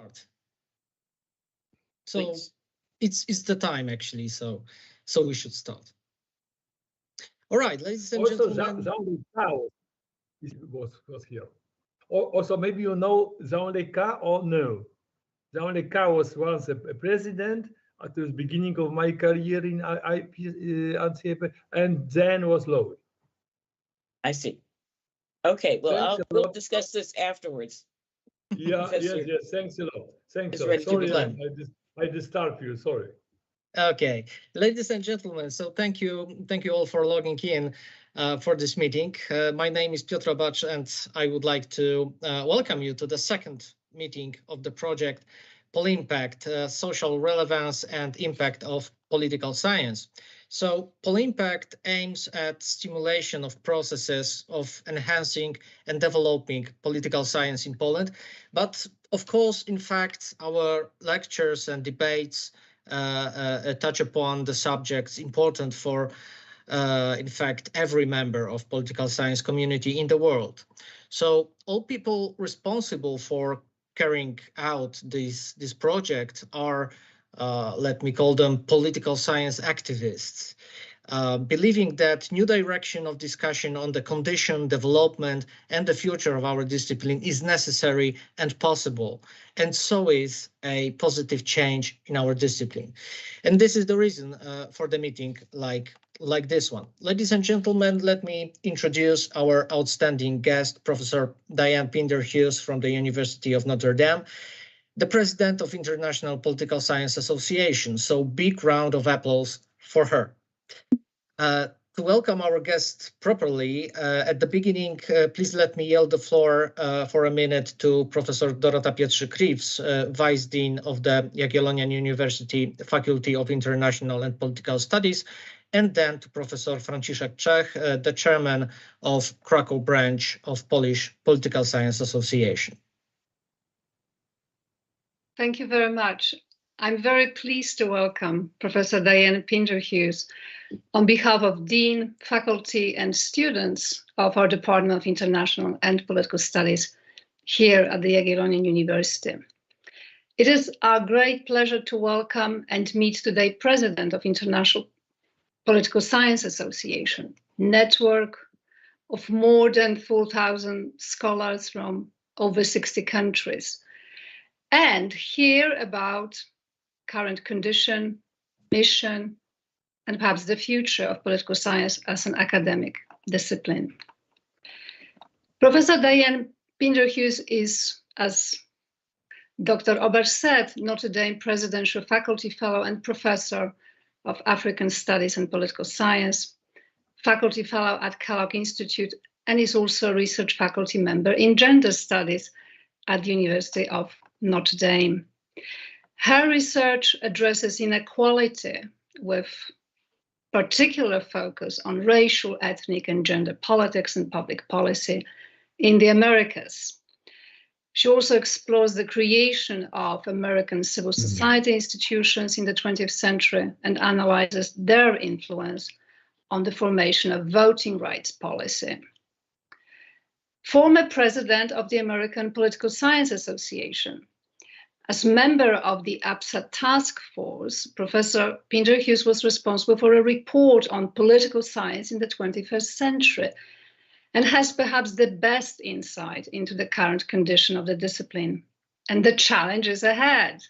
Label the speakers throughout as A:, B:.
A: start. So it's the time actually, so we should start. All right, ladies and gentlemen.
B: Was here. Also, maybe you know Jean Leca or no? Jean Leca was once a president at the beginning of my career in IPSA, and then was Lowy.
C: I see. Okay, well, we'll discuss this afterwards.
B: Yeah, yes. Thanks a lot. Thanks a lot. Sorry, I disturbed you. Sorry.
A: Okay, ladies and gentlemen, so thank you all for logging in for this meeting. My name is Piotr Bacz, and I would like to welcome you to the second meeting of the project Polimpact, Social Relevance and Impact of Political Science. So Polimpact aims at stimulation of processes of enhancing and developing political science in Poland. But of course, in fact, our lectures and debates touch upon the subjects important for, in fact, every member of political science community in the world. So all people responsible for carrying out this project are, let me call them political science activists, believing that new direction of discussion on the condition, development, and the future of our discipline is necessary and possible, and so is a positive change in our discipline. And this is the reason for the meeting like this one. Ladies and gentlemen, let me introduce our outstanding guest, Professor Dianne Pinderhughes from the University of Notre Dame, the President of International Political Science Association. So big round of applause for her. To welcome our guest properly, at the beginning, please let me yield the floor for a minute to Professor Dorota Pietrzyk-Rives, Vice Dean of the Jagiellonian University Faculty of International and Political Studies, and then to Professor Franciszek Czech, the Chairman of Krakow branch of Polish Political Science Association.
D: Thank you very much. I'm very pleased to welcome Professor Dianne Pinderhughes on behalf of Dean, faculty, and students of our Department of International and Political Studies here at the Jagiellonian University. It is our great pleasure to welcome and meet today President of International Political Science Association, network of more than 4,000 scholars from over 60 countries, and hear about current condition, mission, and perhaps the future of political science as an academic discipline. Professor Dianne Pinderhughes is, as Dr. Oberz said, Notre Dame Presidential Faculty Fellow and Professor of African Studies and Political Science, Faculty Fellow at Kellogg Institute, and is also a research faculty member in Gender Studies at the University of Notre Dame. Her research addresses inequality with particular focus on racial, ethnic, and gender politics and public policy in the Americas. She also explores the creation of American civil society institutions in the 20th century and analyzes their influence on the formation of voting rights policy. Former president of the American Political Science Association. As member of the APSA Task Force, Professor Pinderhughes was responsible for a report on political science in the 21st century and has perhaps the best insight into the current condition of the discipline and the challenges ahead.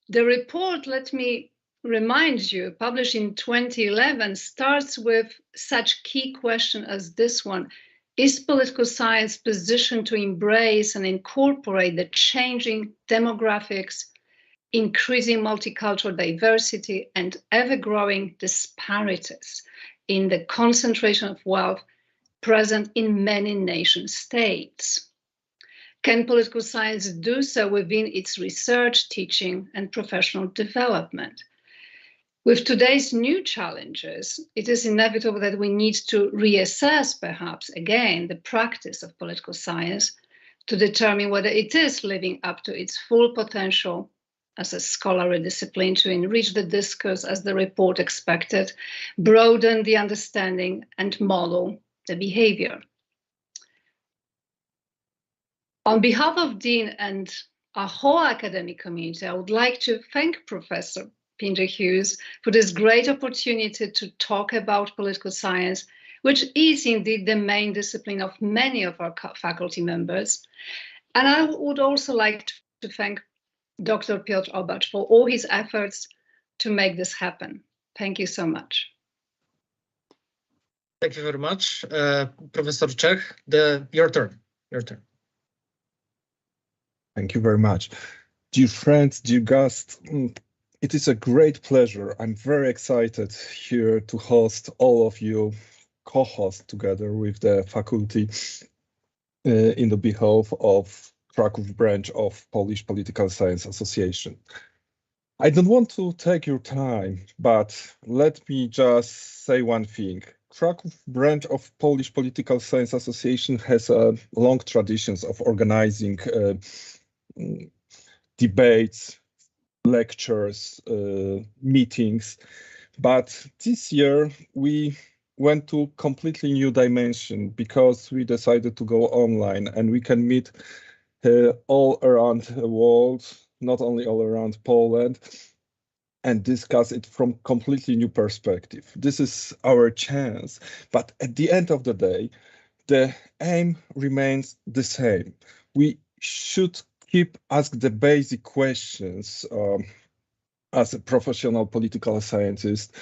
D: The report, let me remind you, published in 2011, starts with such key question as this one: is political science positioned to embrace and incorporate the changing demographics, increasing multicultural diversity, and ever-growing disparities in the concentration of wealth present in many nation states? Can political science do so within its research, teaching, and professional development? With today's new challenges, it is inevitable that we need to reassess, perhaps again, the practice of political science to determine whether it is living up to its full potential as a scholarly discipline to enrich the discourse as the report expected, broaden the understanding, and model the behavior. On behalf of Dean and our whole academic community, I would like to thank Professor Pinderhughes for this great opportunity to talk about political science, which is indeed the main discipline of many of our faculty members. And I would also like to thank Dr. Piotr Obacz for all his efforts to make this happen. Thank you so much.
A: Thank you very much. Professor Czech, your turn. Your turn.
E: Thank you very much. Dear friends, dear guests, it is a great pleasure. I'm very excited here to host all of you, co-host together with the faculty in the behalf of Kraków branch of Polish Political Science Association. I don't want to take your time, but let me just say one thing. Kraków branch of Polish Political Science Association has long traditions of organizing debates, lectures, meetings, but this year we went to completely new dimension because we decided to go online and we can meet all around the world, not only all around Poland, and discuss it from completely new perspective. This is our chance, but at the end of the day, the aim remains the same. We should keep asking the basic questions as a professional political scientist.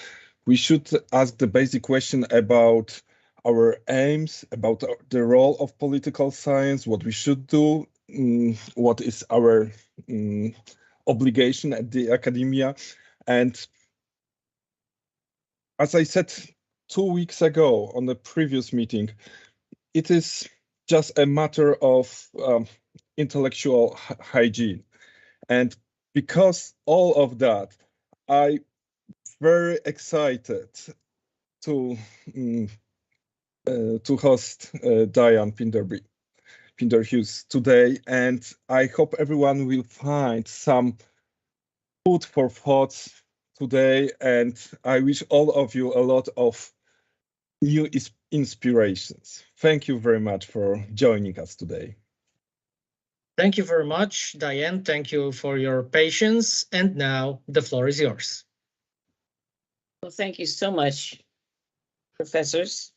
E: We should ask the basic question about our aims, about the role of political science, what we should do, what is our obligation at the academia. And as I said 2 weeks ago on the previous meeting, it is just a matter of intellectual hygiene. And because all of that, I'm very excited to host Dianne Pinderhughes today, and I hope everyone will find some food for thoughts today, and I wish all of you a lot of new inspirations. Thank you very much for joining us today.
A: Thank you very much, Dianne. Thank you for your patience. And now the floor is yours.
C: Well, thank you so much, Professors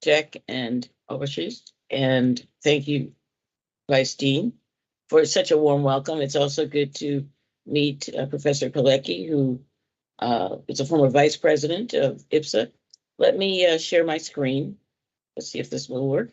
C: Czech and Obacz, and thank you, Vice Dean, for such a warm welcome. It's also good to meet Professor Pilecki, who is a former Vice President of IPSA. Let me share my screen. Let's see if this will work.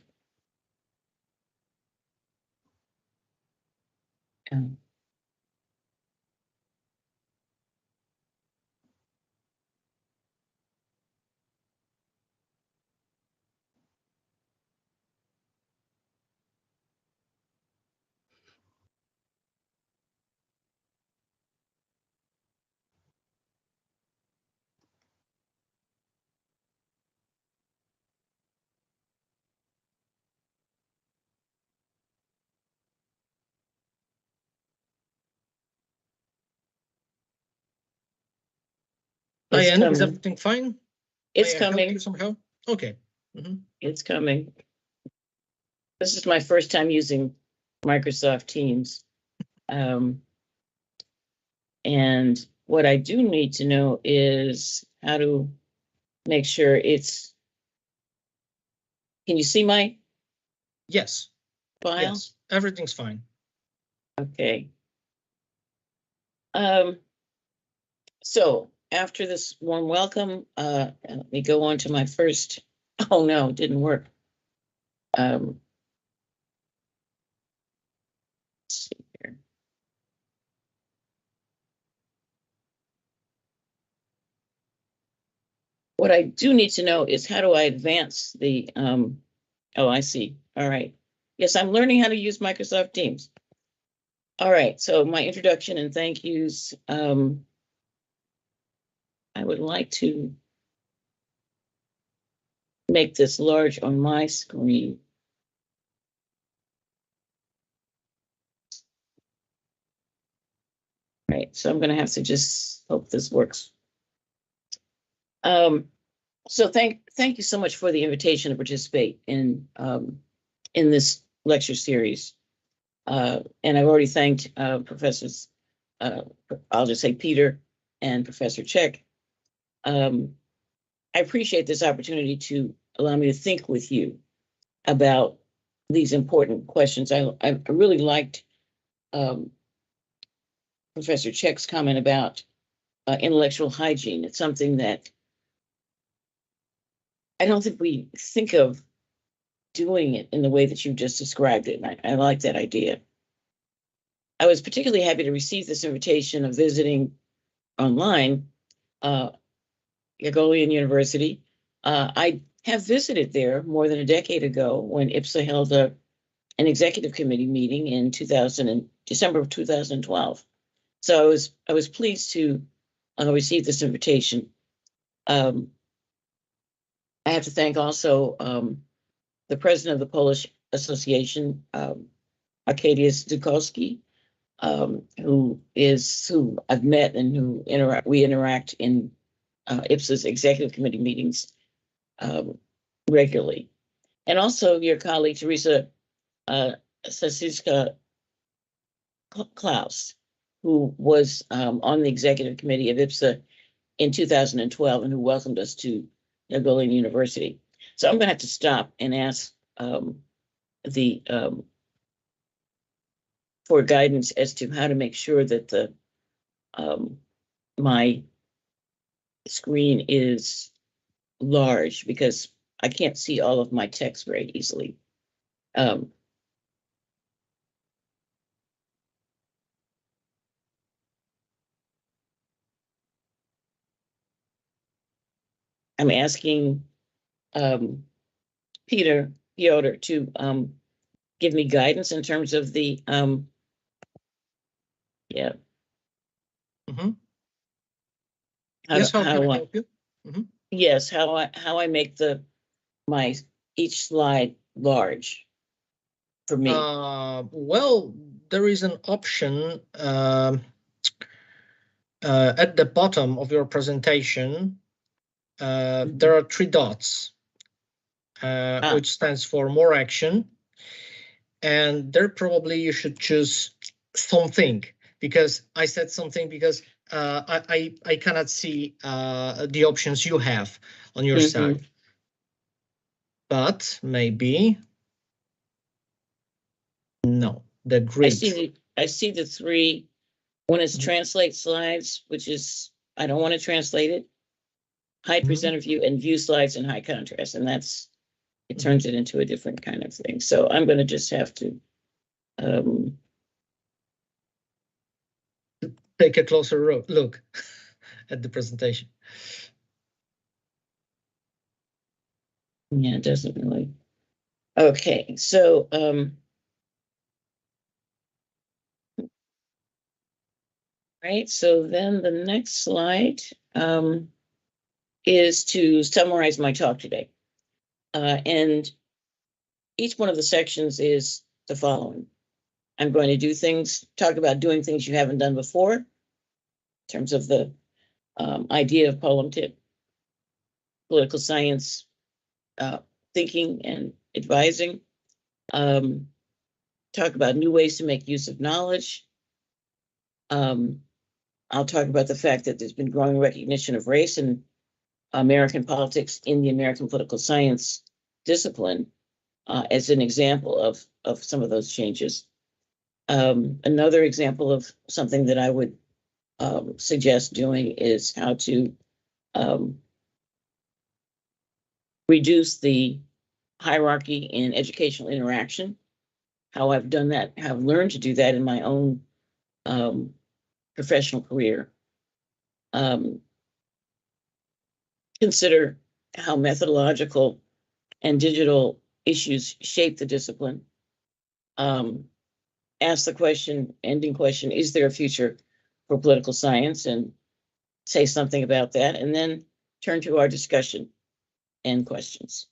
A: Dianne, is everything fine?
C: It's
A: May I help
C: coming.
A: you somehow? Okay.
C: It's coming. This is my first time using Microsoft Teams. And what I do need to know is how to make sure it's, can you see my
A: Yes.
C: file?
A: Yes. Everything's fine.
C: Okay. So after this warm welcome, let me go on to my first, oh no, it didn't work. Let's see here. What I do need to know is how do I advance the, oh, I see. All right. Yes, I'm learning how to use Microsoft Teams. All right, so my introduction and thank yous. I would like to make this large on my screen. All right, so I'm going to have to just hope this works. So thank you so much for the invitation to participate in this lecture series. And I've already thanked Professors, I'll just say Peter and Professor Check. I appreciate this opportunity to allow me to think with you about these important questions. I really liked Professor Check's comment about intellectual hygiene. It's something that I don't think we think of doing it in the way that you just described it. And I like that idea. I was particularly happy to receive this invitation of visiting online Gregorian University. I have visited there more than a decade ago when IPSA held an executive committee meeting in December of 2012. So I was pleased to receive this invitation. I have to thank also the president of the Polish Association, Arkadiusz Dukowski, who I've met and who we interact in IPSA's executive committee meetings regularly. And also your colleague, Teresa Sasiska Klaus, who was on the executive committee of IPSA in 2012 and who welcomed us to Gregorian University. So I'm going to have to stop and ask for guidance as to how to make sure that my screen is large, because I can't see all of my text very easily. I'm asking Piotr to give me guidance in terms of the yeah.
A: Mm-hmm. Yes, how can I help you? Mm-hmm.
C: Yes, how I make each slide large for me.
A: Well, there is an option at the bottom of your presentation. There are 3 dots, which stands for more action. And there probably you should choose something, because I said something because I cannot see the options you have on your side. But maybe no, the grid.
C: I see the 3. One is translate slides, which is I don't want to translate it. Hide presenter view and view slides in high contrast, and it turns it into a different kind of thing. So I'm going to just have to
A: take a closer look at the presentation.
C: Yeah, it doesn't really. Okay, so right, so then the next slide is to summarize my talk today. And each one of the sections is the following. I'm going to talk about doing things you haven't done before, in terms of the idea of political science thinking and advising. Talk about new ways to make use of knowledge. I'll talk about the fact that there's been growing recognition of race in American politics in the American political science discipline as an example of some of those changes. Another example of something that I would suggest doing is how to reduce the hierarchy in educational interaction, how I've done that, have learned to do that in my own professional career. Consider how methodological and digital issues shape the discipline. Ask the ending question, is there a future for political science? And say something about that, and then turn to our discussion and questions.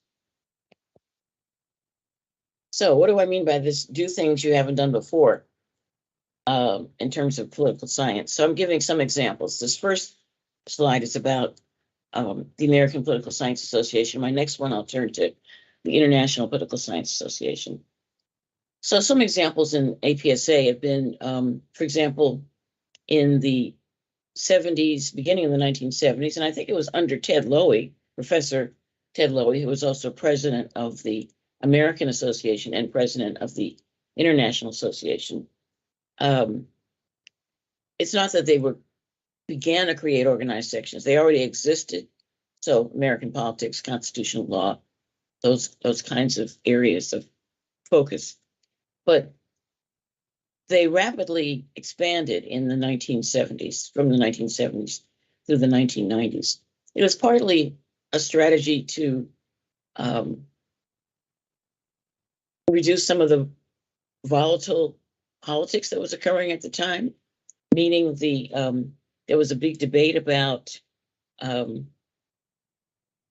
C: So what do I mean by this? Do things you haven't done before in terms of political science. So I'm giving some examples. This first slide is about the American Political Science Association. My next one, I'll turn to the International Political Science Association. So some examples in APSA have been, for example, in the 70s, beginning of the 1970s, and I think it was under Ted Lowy, Professor Ted Lowy, who was also president of the American Association and president of the International Association. It's not that they began to create organized sections; they already existed. So American politics, constitutional law, those kinds of areas of focus. But they rapidly expanded in the 1970s, from the 1970s through the 1990s. It was partly a strategy to reduce some of the volatile politics that was occurring at the time, meaning there was a big debate about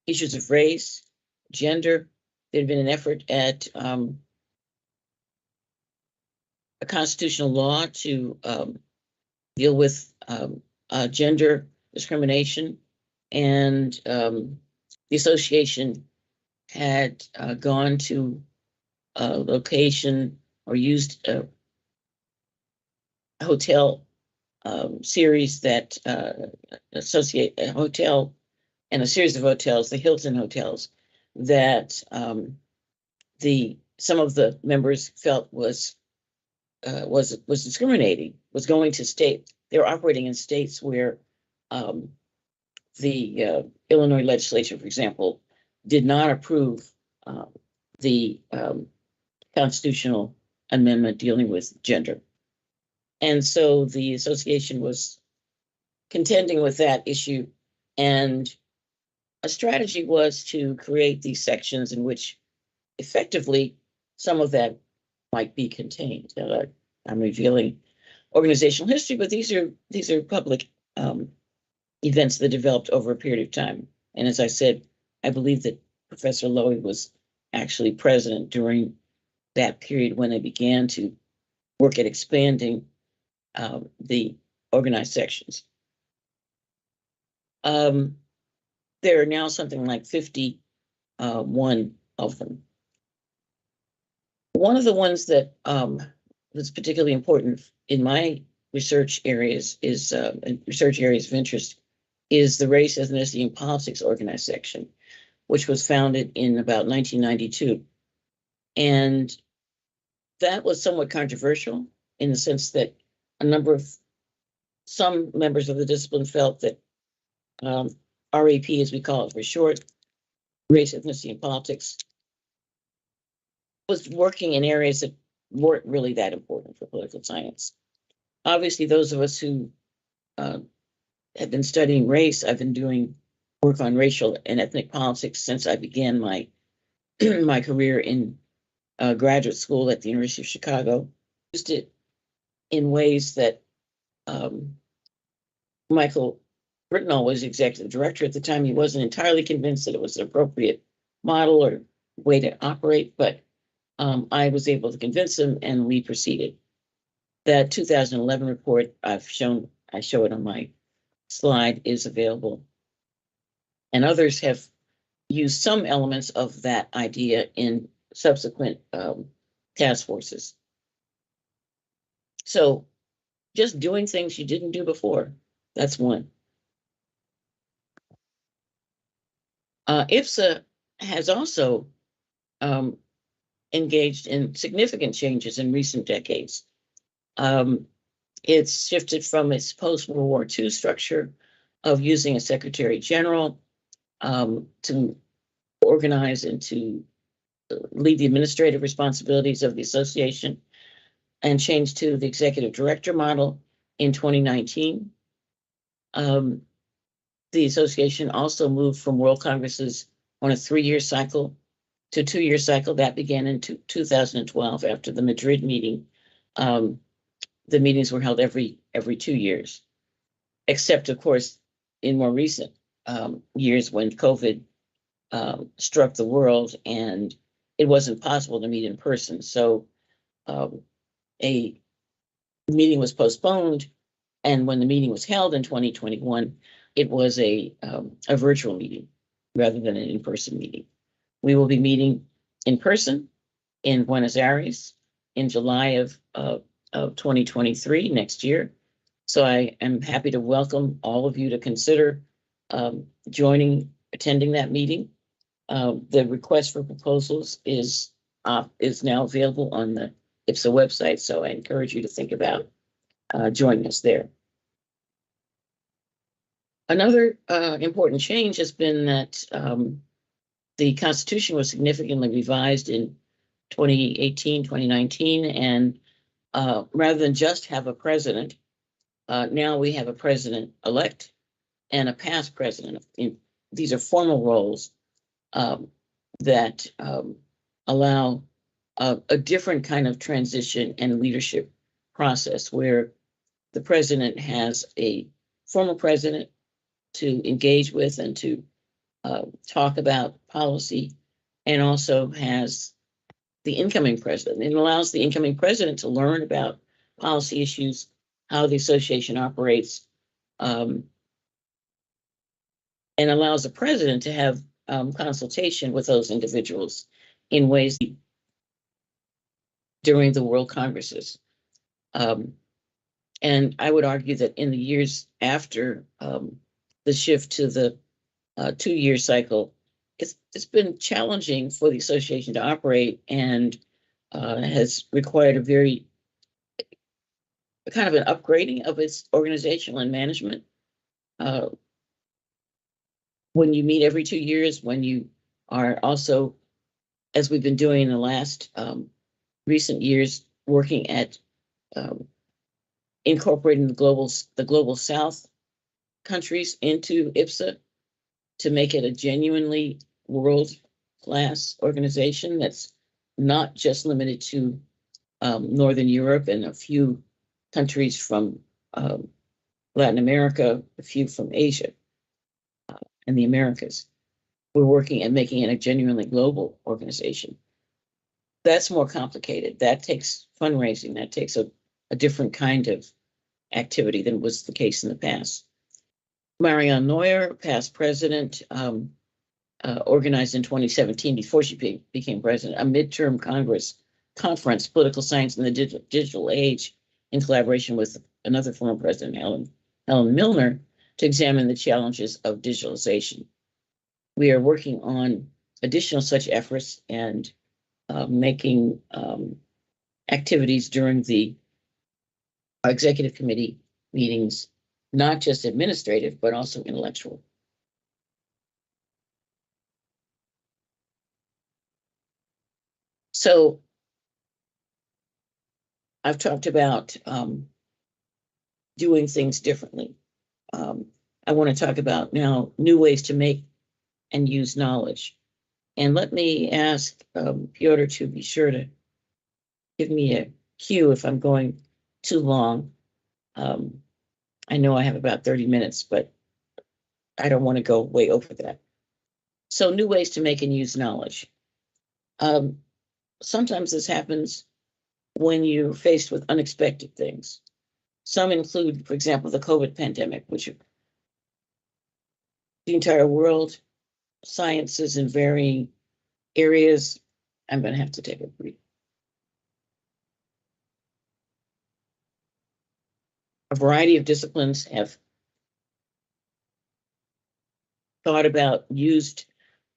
C: issues of race, gender. There had been an effort at a constitutional law to deal with gender discrimination, and the association had gone to a location or used a hotel series that associate a hotel and a series of hotels, the Hilton hotels, that some of the members felt was discriminating, was going to state. They were operating in states where the Illinois legislature, for example, did not approve the constitutional amendment dealing with gender. And so the association was contending with that issue, and a strategy was to create these sections in which effectively some of that might be contained. I'm revealing organizational history, but these are public events that developed over a period of time. And as I said, I believe that Professor Lowy was actually president during that period when they began to work at expanding the organized sections. There are now something like 51 of them. One of the ones that was particularly important in my research areas research areas of interest is the Race, Ethnicity, and Politics Organized Section, which was founded in about 1992. And that was somewhat controversial in the sense that some members of the discipline felt that RAP, as we call it for short, Race, Ethnicity, and Politics, was working in areas that weren't really that important for political science. Obviously, those of us who have been studying race, I've been doing work on racial and ethnic politics since I began my my career in graduate school at the University of Chicago. Used it in ways that Michael Brittenell was executive director at the time. He wasn't entirely convinced that it was an appropriate model or way to operate, but I was able to convince him, and we proceeded. That 2011 report I show it on my slide, is available. And others have used some elements of that idea in subsequent task forces. So just doing things you didn't do before, that's one. IPSA has also engaged in significant changes in recent decades. It's shifted from its post-World War II structure of using a Secretary General to organize and to lead the administrative responsibilities of the association, and changed to the executive director model in 2019. The association also moved from World Congresses on a 3-year cycle to 2-year cycle. That began in 2012 after the Madrid meeting. The meetings were held every 2 years, except, of course, in more recent years when COVID struck the world and it wasn't possible to meet in person. So a meeting was postponed, and when the meeting was held in 2021, it was a virtual meeting rather than an in-person meeting. We will be meeting in person in Buenos Aires in July of 2023, next year. So I am happy to welcome all of you to consider attending that meeting. The request for proposals is now available on the IPSA website, so I encourage you to think about joining us there. Another important change has been that the Constitution was significantly revised in 2018, 2019, and rather than just have a president, now we have a president-elect and a past president. These are formal roles that allow a different kind of transition and leadership process where the president has a former president to engage with and to talk about policy, and also has the incoming president. It allows the incoming president to learn about policy issues, how the association operates, and allows the president to have consultation with those individuals in ways during the World Congresses. And I would argue that in the years after the shift to the 2-year cycle, it's been challenging for the association to operate, and has required a very kind of an upgrading of its organizational and management. When you meet every 2 years, when you are also, as we've been doing in the last recent years, working at incorporating the global South countries into IPSA to make it a genuinely world-class organization that's not just limited to Northern Europe and a few countries from Latin America, a few from Asia and the Americas. We're working at making it a genuinely global organization. That's more complicated. That takes fundraising. That takes a different kind of activity than was the case in the past. Marianne Neuer, past president, organized in 2017, before she became president, a midterm conference, Political Science in the Digital Age, in collaboration with another former president, Helen Milner, to examine the challenges of digitalization. We are working on additional such efforts and making activities during the executive committee meetings, not just administrative, but also intellectual. So I've talked about doing things differently. I want to talk about now new ways to make and use knowledge. And let me ask Piotr to be sure to give me a cue if I'm going too long. I know I have about 30 minutes, but I don't want to go way over that. So new ways to make and use knowledge. Sometimes this happens when you're faced with unexpected things. Some include, for example, the COVID pandemic, which the entire world, sciences in varying areas. I'm going to have to take a break. A variety of disciplines have thought about, used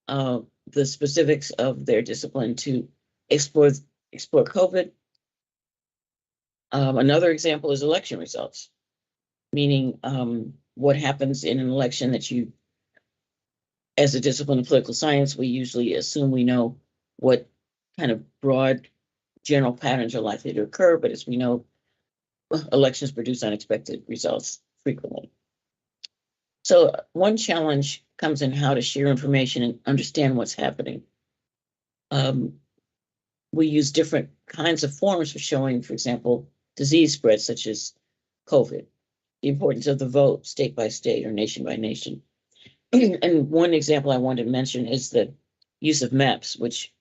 C: the specifics of their discipline to explore COVID. Another example is election results, meaning what happens in an election that you, as a discipline of political science, we usually assume we know what kind of broad general patterns are likely to occur, but as we know, elections produce unexpected results frequently. So one challenge comes in how to share information and understand what's happening. We use different kinds of forms for showing, for example, disease spread, such as COVID, the importance of the vote state by state or nation by nation. And one example I want to mention is the use of maps, which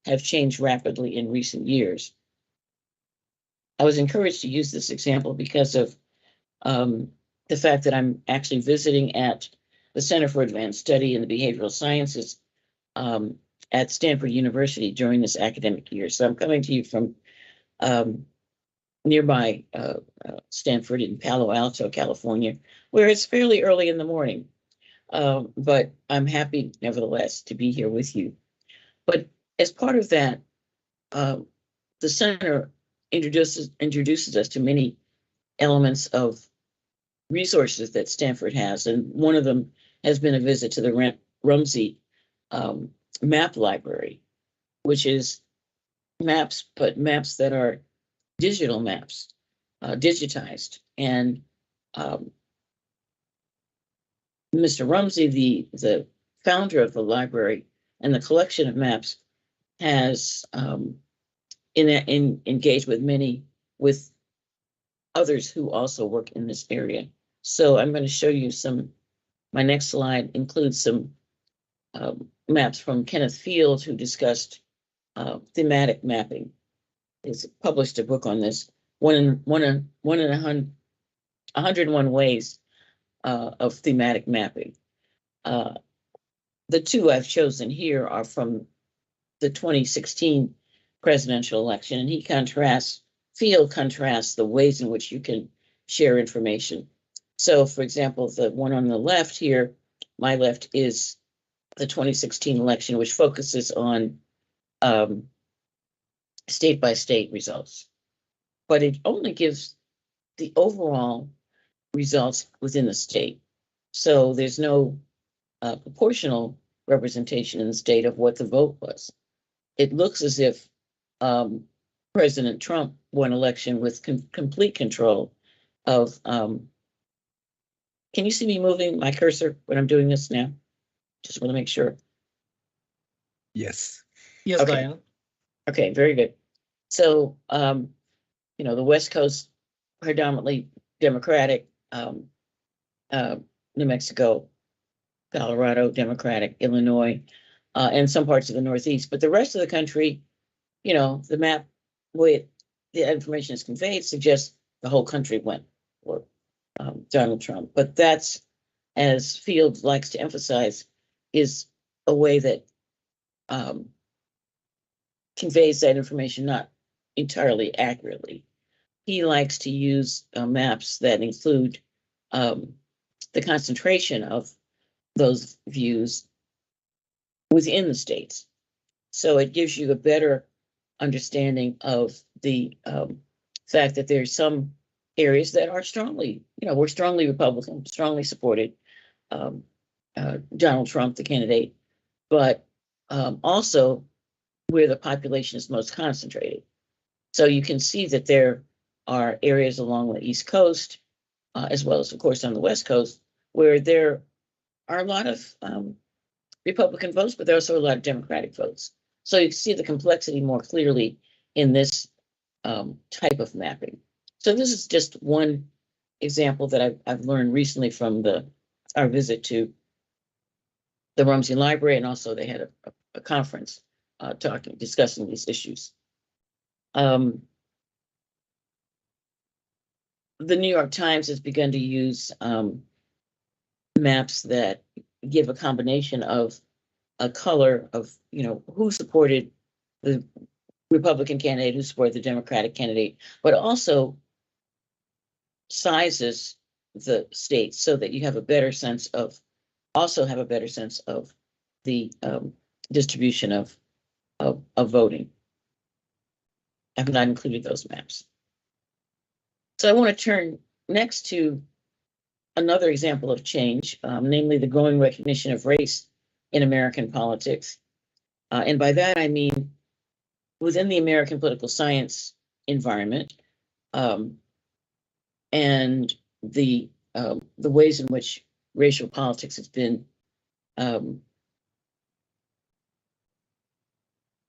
C: have changed rapidly in recent years. I was encouraged to use this example because of the fact that I'm actually visiting at the Center for Advanced Study in the Behavioral Sciences at Stanford University during this academic year. So I'm coming to you from nearby Stanford in Palo Alto, California, where it's fairly early in the morning. But I'm happy, nevertheless, to be here with you. But as part of that, the center introduces us to many elements of resources that Stanford has, and one of them has been a visit to the Rumsey map library, which is maps, but maps that are digital maps, digitized. And Mr. Rumsey, the founder of the library and the collection of maps, has engaged with others who also work in this area. So I'm going to show you my next slide includes some maps from Kenneth Field, who discussed thematic mapping. He's published a book on this, 101 ways of thematic mapping. The two I've chosen here are from the 2016 presidential election, and Field contrasts the ways in which you can share information. So, for example, the one on the left here, my left, is the 2016 election, which focuses on state-by-state results. But it only gives the overall results within the state. So there's no proportional representation in the state of what the vote was. It looks as if President Trump won election with complete control of. Can you see me moving my cursor when I'm doing this now? Just want to make sure.
E: Yes.
A: Yes,
C: Okay.
A: Diane.
C: Okay, very good. So, the West Coast, predominantly Democratic, New Mexico, Colorado, Democratic, Illinois, and some parts of the Northeast. But the rest of the country, the map, way the information is conveyed, suggests the whole country went for Donald Trump. But that's, as Field likes to emphasize, is a way that conveys that information not entirely accurately. He likes to use maps that include the concentration of those views within the states. So it gives you a better understanding of the fact that there's some areas that are strongly, we're strongly Republican, strongly supported Donald Trump, the candidate, but also where the population is most concentrated. So you can see that there are areas along the East Coast, as well as, of course, on the West Coast, where there are a lot of Republican votes, but there are also a lot of Democratic votes. So you can see the complexity more clearly in this type of mapping. So this is just one example that I've learned recently from our visit to the Rumsey Library, and also they had a conference discussing these issues. The New York Times has begun to use maps that give a combination of a color of, who supported the Republican candidate, who supported the Democratic candidate, but also sizes the states so that you have a better sense of the distribution of voting. I have not included those maps. So I want to turn next to another example of change, namely the growing recognition of race in American politics. And by that, I mean within the American political science environment, and the ways in which racial politics has been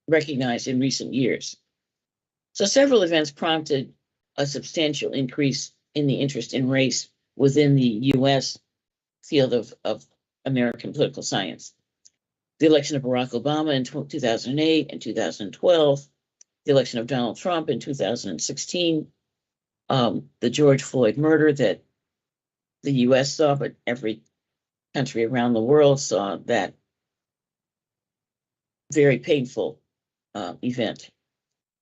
C: recognized in recent years. So several events prompted a substantial increase in the interest in race within the U.S. field of American political science. The election of Barack Obama in 2008 and 2012, the election of Donald Trump in 2016, the George Floyd murder that the U.S. saw, but every country around the world saw that very painful event.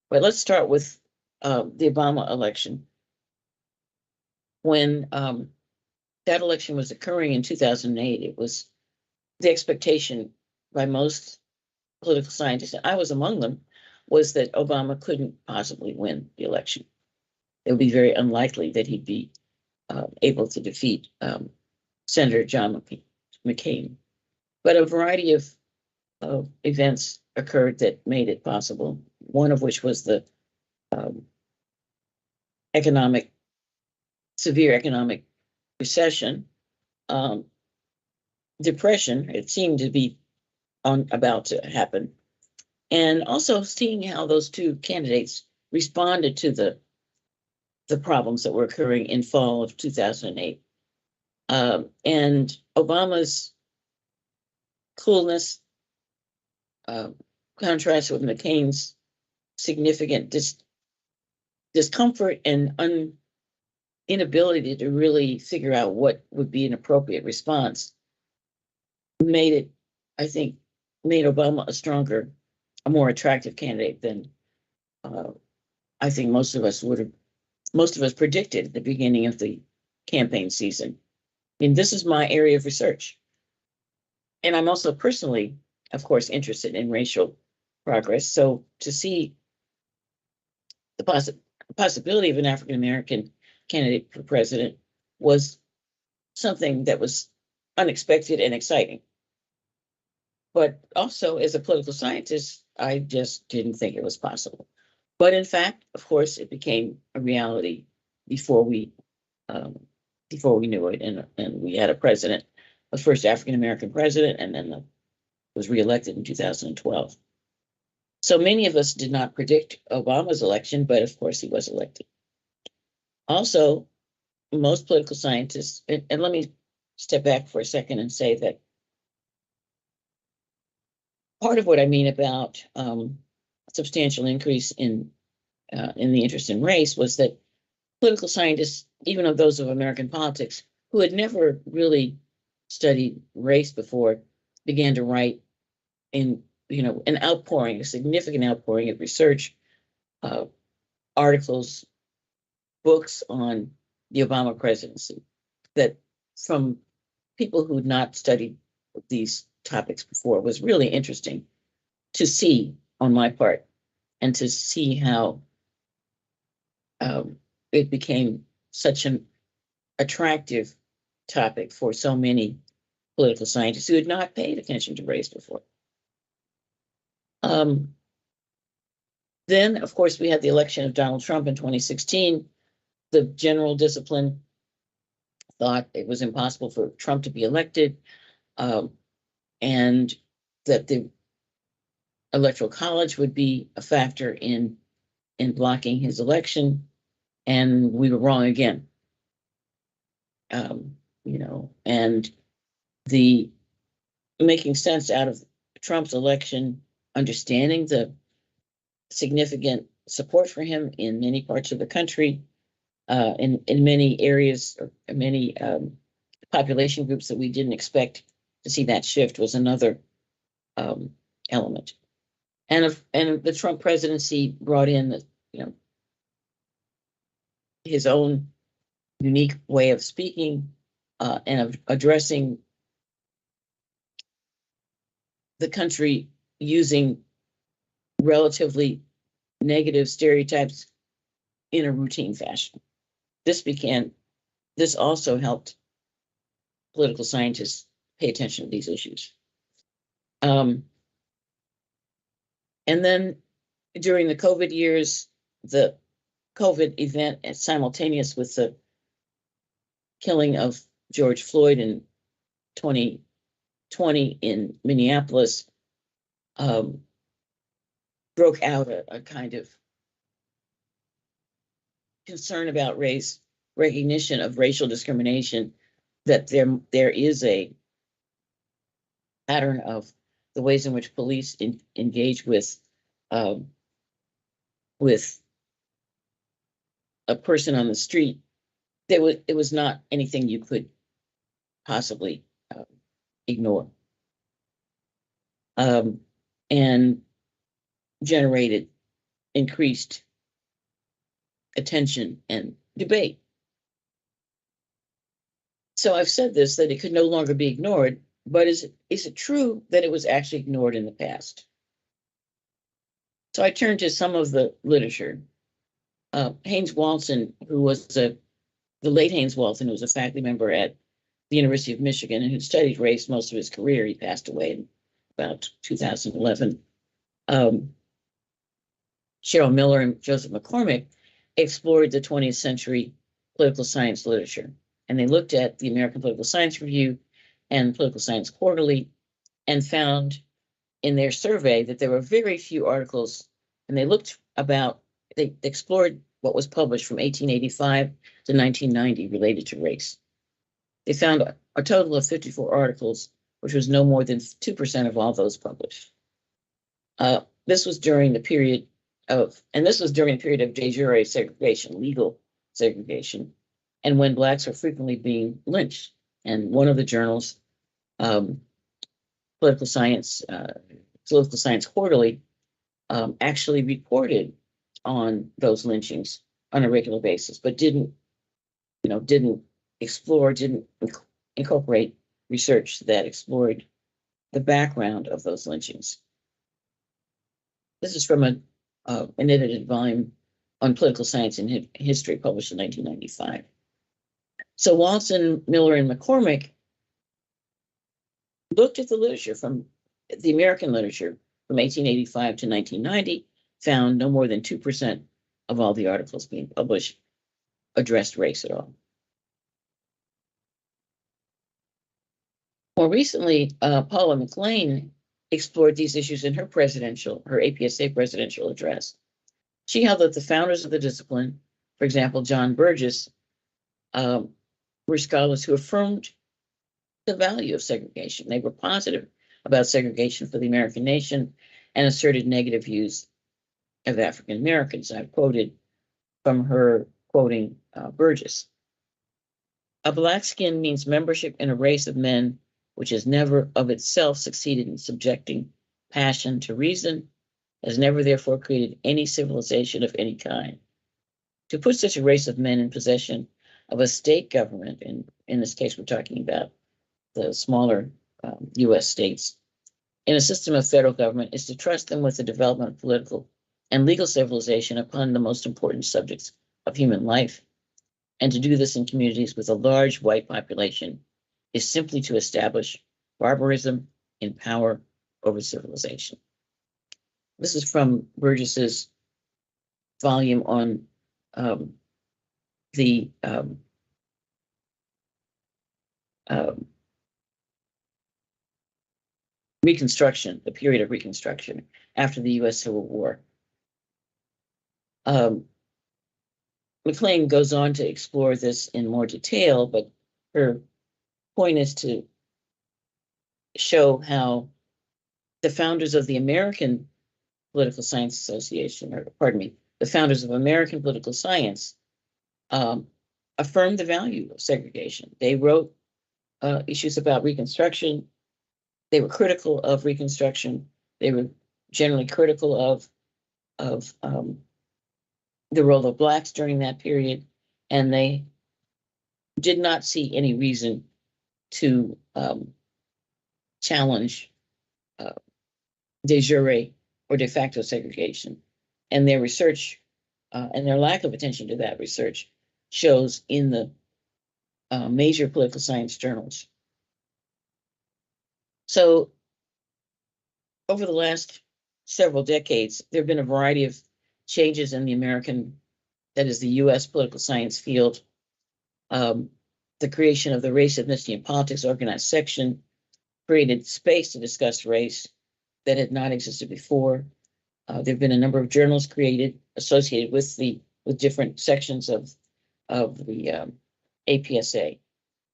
C: But let's start with the Obama election. When that election was occurring in 2008, it was the expectation by most political scientists, and I was among them, was that Obama couldn't possibly win the election. It would be very unlikely that he'd be able to defeat Senator John McCain. But a variety of events occurred that made it possible, one of which was the severe economic recession, depression. It seemed to be about to happen, and also seeing how those two candidates responded to the problems that were occurring in fall of 2008. And Obama's coolness contrasted with McCain's significant discomfort and inability to really figure out what would be an appropriate response made Obama a more attractive candidate than I think most of us predicted at the beginning of the campaign season. I mean, this is my area of research. And I'm also personally, of course, interested in racial progress. So to see the possibility of an African-American candidate for president was something that was unexpected and exciting. But also, as a political scientist, I just didn't think it was possible. But in fact, of course, it became a reality before we knew it, and we had a president, the first African-American president, and then was reelected in 2012. So many of us did not predict Obama's election, but of course he was elected. Also, most political scientists, and let me step back for a second and say that part of what I mean about substantial increase in the interest in race was that political scientists, even of those of American politics, who had never really studied race before, began to write a significant outpouring of research, articles, books on the Obama presidency, that from people who had not studied these topics before was really interesting to see on my part, and to see how it became such an attractive topic for so many political scientists who had not paid attention to race before. Then, of course, we had the election of Donald Trump in 2016. The general discipline thought it was impossible for Trump to be elected, and that the Electoral College would be a factor in blocking his election, and we were wrong again. And the making sense out of Trump's election, understanding the significant support for him in many parts of the country, in many areas, or many population groups that we didn't expect to see that shift, was another element. And the Trump presidency brought in his own unique way of speaking and of addressing the country using relatively negative stereotypes in a routine fashion. This also helped political scientists pay attention to these issues. And then during the COVID years, the COVID event simultaneous with the killing of George Floyd in 2020 in Minneapolis, broke out a kind of concern about race, recognition of racial discrimination, that there is a pattern of the ways in which police engage with a person on the street. It was not anything you could possibly ignore, and generated increased attention and debate. So I've said this, that it could no longer be ignored, but is it true that it was actually ignored in the past? So I turned to some of the literature. Haynes Walton, who was the late Haynes Walton, who was a faculty member at the University of Michigan and who studied race most of his career. He passed away in about 2011. Cheryl Miller and Joseph McCormick explored the 20th century political science literature. And they looked at the American Political Science Review and Political Science Quarterly and found in their survey that there were very few articles, and they explored what was published from 1885 to 1990 related to race. They found a total of 54 articles, which was no more than 2% of all those published. This was during the period of de jure segregation, legal segregation, and when Blacks were frequently being lynched. And one of the journals, Political Science Quarterly, actually reported on those lynchings on a regular basis, but didn't incorporate research that explored the background of those lynchings. This is from an edited volume on political science and history published in 1995. So Walton, Miller, and McCormick looked at the literature from the American literature from 1885 to 1990, found no more than 2% of all the articles being published addressed race at all. More recently, Paula McLean explored these issues in her APSA presidential address. She held that the founders of the discipline, for example, John Burgess, were scholars who affirmed the value of segregation. They were positive about segregation for the American nation and asserted negative views of African Americans. I've quoted from her quoting Burgess. A black skin means membership in a race of men which has never of itself succeeded in subjecting passion to reason, has never therefore created any civilization of any kind. To put such a race of men in possession of a state government, and in this case we're talking about the smaller US states, in a system of federal government is to trust them with the development of political and legal civilization upon the most important subjects of human life. And to do this in communities with a large white population is simply to establish barbarism in power over civilization. This is from Burgess's volume on the Reconstruction, the period of Reconstruction after the US Civil War. McLean goes on to explore this in more detail, but her point is to show how the founders of the American Political Science Association, the founders of American political science, affirmed the value of segregation. They wrote issues about Reconstruction. They were critical of Reconstruction. They were generally critical of the role of Blacks during that period, and they did not see any reason to challenge de jure or de facto segregation. And their research and their lack of attention to that research shows in the major political science journals. So over the last several decades, there have been a variety of changes in the the US political science field. The creation of the Race, Ethnicity, and Politics Organized Section created space to discuss race that had not existed before. There have been a number of journals created associated with different sections of the APSA.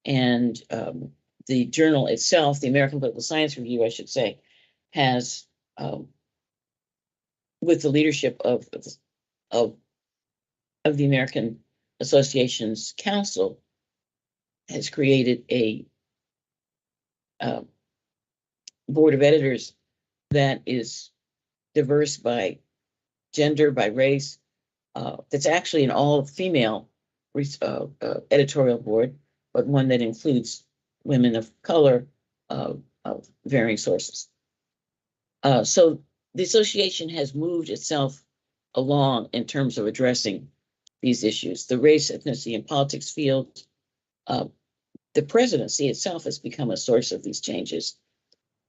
C: And the journal itself, the American Political Science Review, I should say, has, with the leadership of the American Association's Council, has created a board of editors that is diverse by gender, by race, that's actually an all-female editorial board, but one that includes women of color of varying sources. So the association has moved itself along in terms of addressing these issues. The race, ethnicity, and politics field, the presidency itself has become a source of these changes.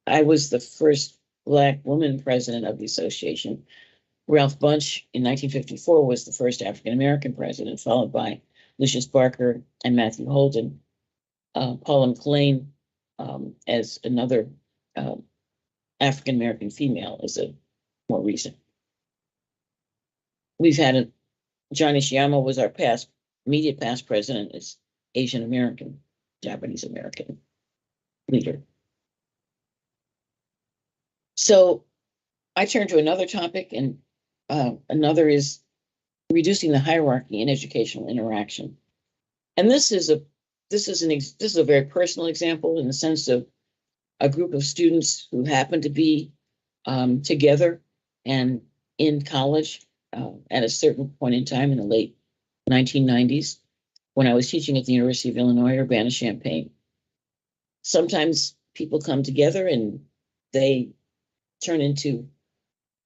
C: I was the first Black woman president of the association. Ralph Bunche in 1954 was the first African-American president, followed by Lucius Barker and Matthew Holden. Paula McLean as another African-American female is a more recent. We've had John Ishiyama was our immediate past president, is Asian American, Japanese American leader. So I turn to another topic, and another is reducing the hierarchy in educational interaction. And this is a very personal example in the sense of a group of students who happen to be together and in college at a certain point in time in the late 1990s when I was teaching at the University of Illinois, Urbana-Champaign. Sometimes people come together and they turn into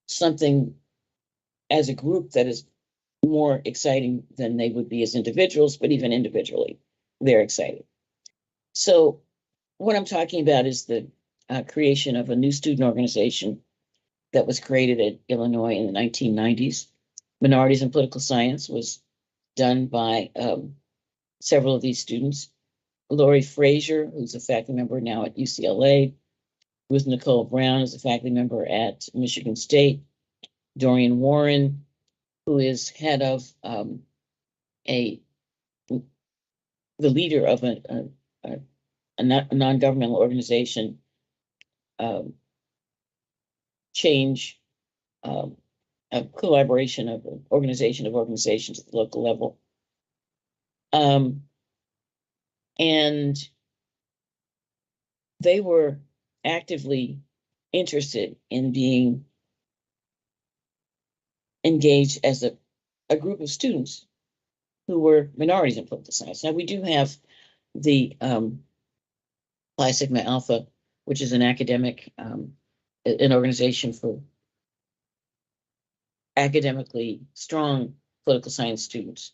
C: something as a group that is more exciting than they would be as individuals, but even individually, they're excited. So what I'm talking about is the creation of a new student organization that was created at Illinois in the 1990s. Minorities in Political Science was done by several of these students. Lori Frazier, who's a faculty member now at UCLA, Ruth Nicole Brown is a faculty member at Michigan State, Dorian Warren, who is head of the leader of a non-governmental organization, change, a collaboration of an organization of organizations at the local level. And they were actively interested in being engaged as a group of students who were minorities in political science. Now, we do have the Pi Sigma Alpha, which is an academic, an organization for academically strong political science students.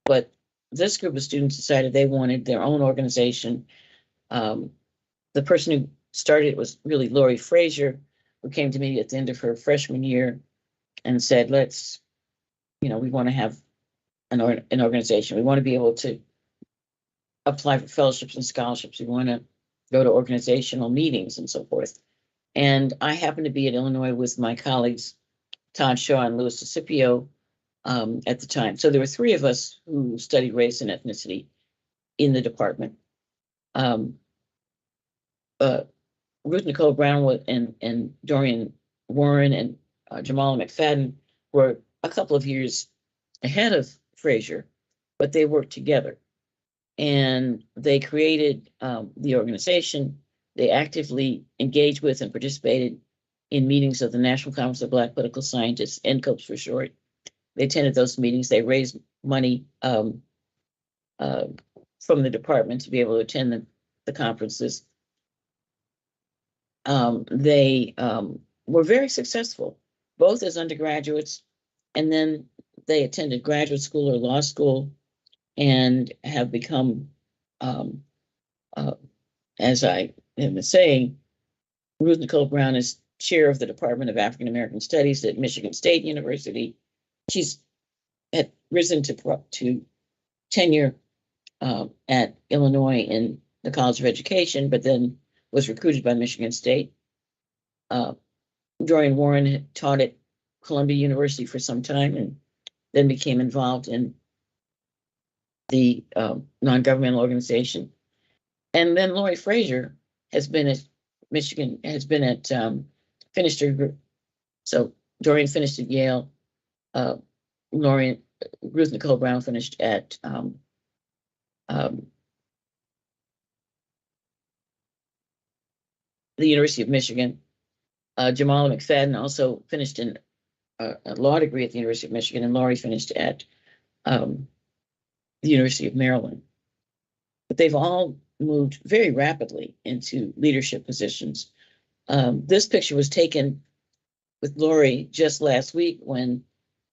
C: But this group of students decided they wanted their own organization. The person who started it was really Lori Frazier, who came to me at the end of her freshman year and said, let's, we want to have an organization. We want to be able to apply for fellowships and scholarships. We want to go to organizational meetings and so forth. And I happened to be at Illinois with my colleagues, Todd Shaw and Louis DeCipio, at the time. So there were three of us who studied race and ethnicity in the department. Ruth Nicole Brown and Dorian Warren and Jamala McFadden were a couple of years ahead of Frazier, but they worked together. And they created the organization. They actively engaged with and participated in meetings of the National Conference of Black Political Scientists, NCOPS for short. They attended those meetings. They raised money from the department to be able to attend the conferences. They were very successful, both as undergraduates, and then they attended graduate school or law school and have become, as I am saying, Ruth Nicole Brown is chair of the Department of African American Studies at Michigan State University. She's had risen to tenure at Illinois in the College of Education, but then was recruited by Michigan State. Dorian Warren had taught at Columbia University for some time and then became involved in the non-governmental organization. And then Lori Frazier has been at Michigan, finished her group. So Dorian finished at Yale. Ruth Nicole Brown finished at the University of Michigan. Jamala McFadden also finished in a law degree at the University of Michigan, and Laurie finished at the University of Maryland. But they've all moved very rapidly into leadership positions. This picture was taken with Laurie just last week when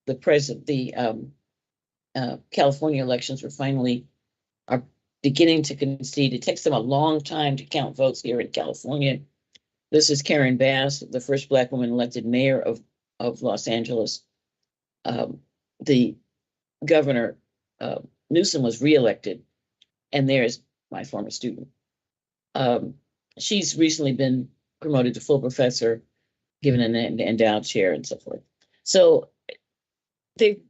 C: the California elections are beginning to concede. It takes them a long time to count votes here in California. This is Karen Bass, the first Black woman elected mayor of Los Angeles. The governor, Newsom, was reelected, and there's my former student. She's recently been promoted to full professor, given an endowed chair and so forth. So they've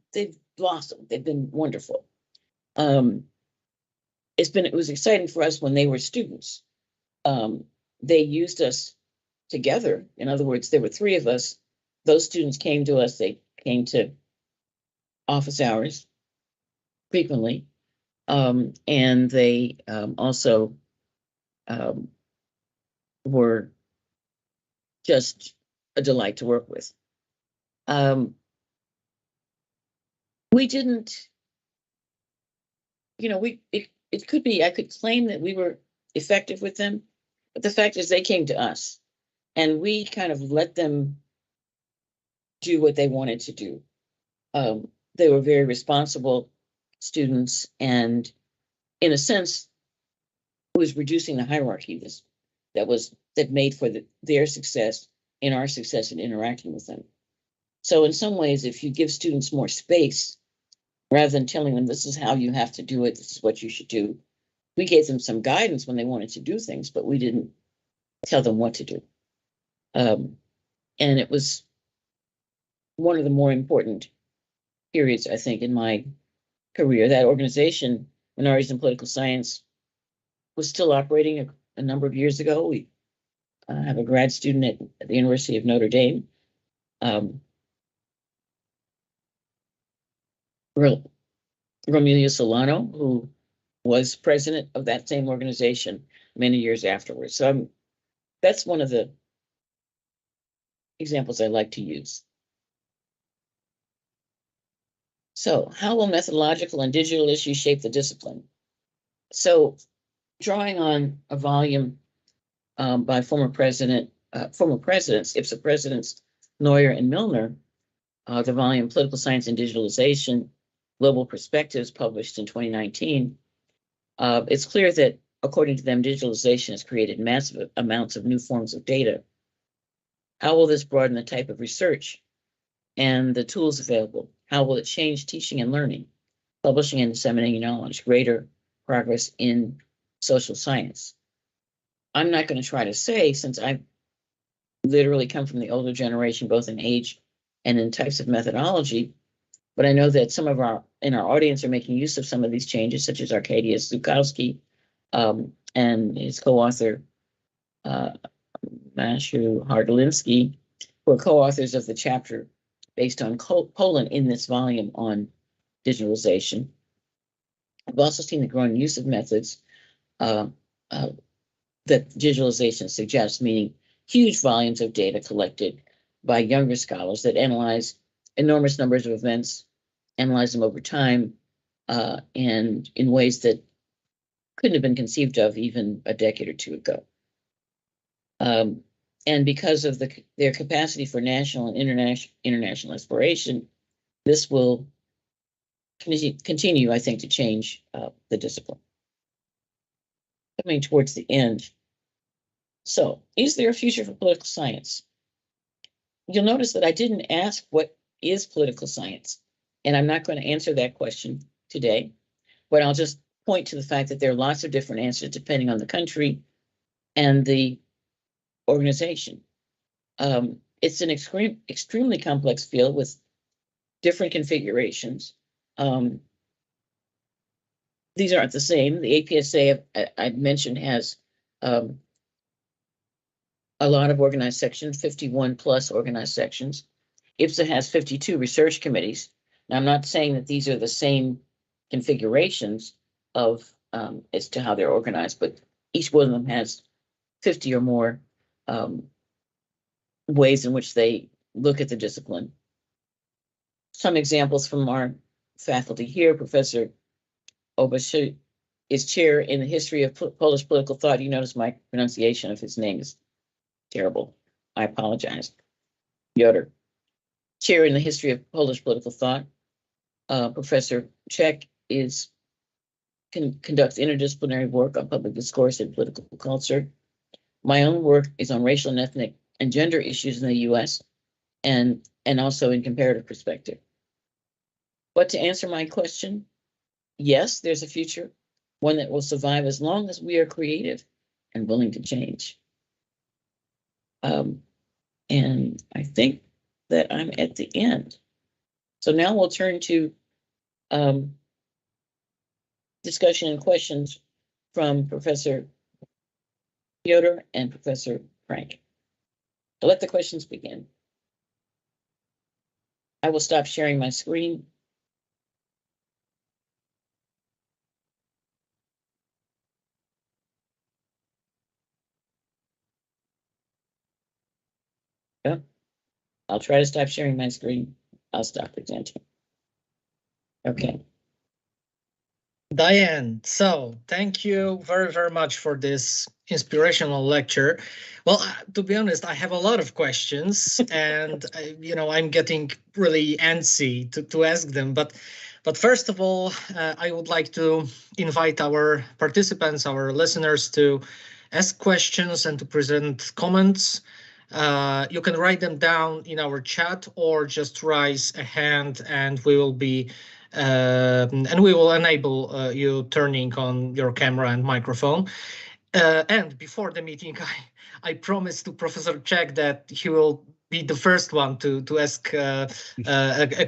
C: blossomed. They've been wonderful. It was exciting for us when they were students. They used us together. In other words, there were 3 of us. Those students came to us. They came to office hours frequently. And they also were just a delight to work with. We didn't, it could be, I could claim that we were effective with them, but the fact is they came to us and we kind of let them do what they wanted to do. They were very responsible students, and in a sense, it was reducing the hierarchy that made for their success and our success in interacting with them. So in some ways, if you give students more space, rather than telling them this is how you have to do it, this is what you should do, we gave them some guidance when they wanted to do things, but we didn't tell them what to do. And it was one of the more important periods, I think, in my career. That organization, Minorities in Political Science, was still operating a number of years ago. We have a grad student at the University of Notre Dame. Romelia Solano, who was president of that same organization many years afterwards. So that's one of the examples I like to use. So how will methodological and digital issues shape the discipline? So drawing on a volume by former presidents, IPSA presidents Neuer and Milner, the volume Political Science and Digitalization, Global Perspectives, published in 2019, it's clear that, according to them, digitalization has created massive amounts of new forms of data. How will this broaden the type of research and the tools available? How will it change teaching and learning, publishing and disseminating knowledge, greater progress in social science? I'm not going to try to say, since I've literally come from the older generation, both in age and in types of methodology, but I know that some of in our audience are making use of some of these changes, such as Arkadiusz Zukowski and his co-author, Mashu Hardolinsky, who are co-authors of the chapter based on Poland in this volume on digitalization. I've also seen the growing use of methods that digitalization suggests, meaning huge volumes of data collected by younger scholars that analyze enormous numbers of events, analyze them over time, and in ways that couldn't have been conceived of even a decade or two ago. And because of their capacity for national and international exploration, this will continue, I think, to change the discipline. Coming towards the end. So, is there a future for political science? You'll notice that I didn't ask what is political science, and I'm not going to answer that question today, but I'll just point to the fact that there are lots of different answers depending on the country and the organization. It's an extremely complex field with different configurations. These aren't the same. The APSA I mentioned has a lot of organized sections, 51 plus organized sections. IPSA has 52 research committees. Now, I'm not saying that these are the same configurations of as to how they're organized, but each one of them has 50 or more ways in which they look at the discipline. some examples from our faculty here. Professor Obecny is chair in the history of Polish political thought. You notice my pronunciation of his name is terrible. I apologize. Yoder, chair in the history of Polish political thought. Professor Czech conducts interdisciplinary work on public discourse and political culture. My own work is on racial and ethnic and gender issues in the U.S. and also in comparative perspective. But to answer my question, yes, there's a future, one that will survive as long as we are creative and willing to change. And I think that I'm at the end. So now we'll turn to discussion and questions from Professor Yoder and Professor Frank. So let the questions begin. I will stop sharing my screen. Yeah, I'll try to stop sharing my screen. I'll stop presenting. Okay.
A: Dianne, so thank you very, very much for this inspirational lecture. Well, to be honest, I have a lot of questions and, I'm getting really antsy to ask them. But first of all, I would like to invite our participants, our listeners to ask questions and to present comments. You can write them down in our chat or just raise a hand and we will enable you turning on your camera and microphone. And before the meeting, I promised to Professor Czech that he will be the first one to ask a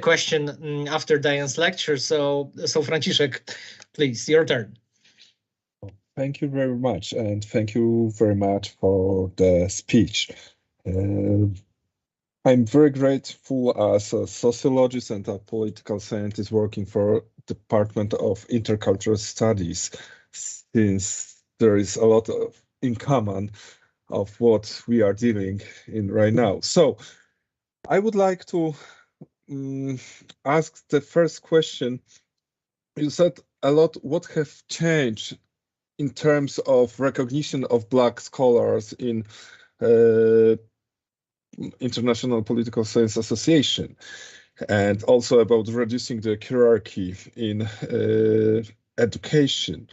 A: question after Diane's lecture. So Franciszek, please, your turn.
E: Thank you very much, and thank you very much for the speech. I'm very grateful as a sociologist and a political scientist working for Department of Intercultural Studies, since there is a lot in common of what we are dealing in right now. So I would like to ask the first question. You said a lot what have changed in terms of recognition of Black scholars in International Political Science Association, and also about reducing the hierarchy in education.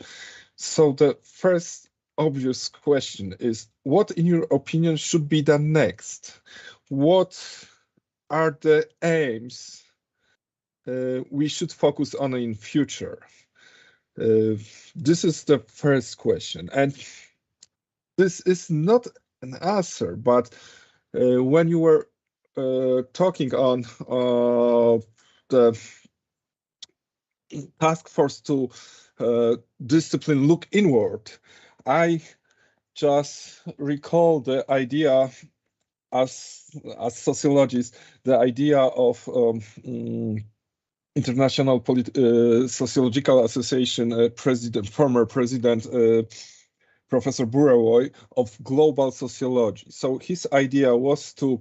E: So the first obvious question is, what in your opinion should be done next? What are the aims we should focus on in future? This is the first question, and this is not an answer, but when you were talking on the task force to discipline look inward, I just recall the idea as sociologists, the idea of International Sociological Association former president Professor Burawoy of global sociology. So his idea was to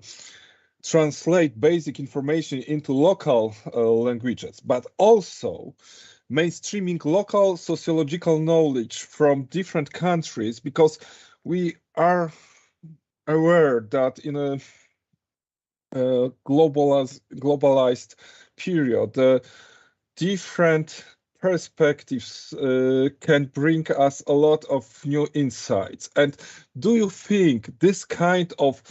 E: translate basic information into local languages, but also mainstreaming local sociological knowledge from different countries, because we are aware that in a globalized period, different perspectives can bring us a lot of new insights. And do you think this kind of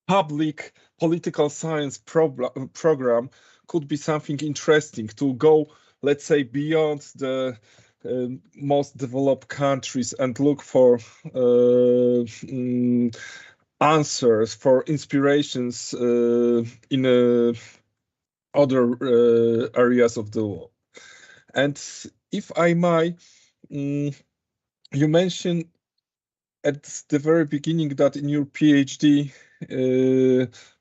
E: public political science program could be something interesting to go, let's say, beyond the most developed countries and look for answers, for inspirations in other areas of the world? And if I may, you mentioned at the very beginning that in your PhD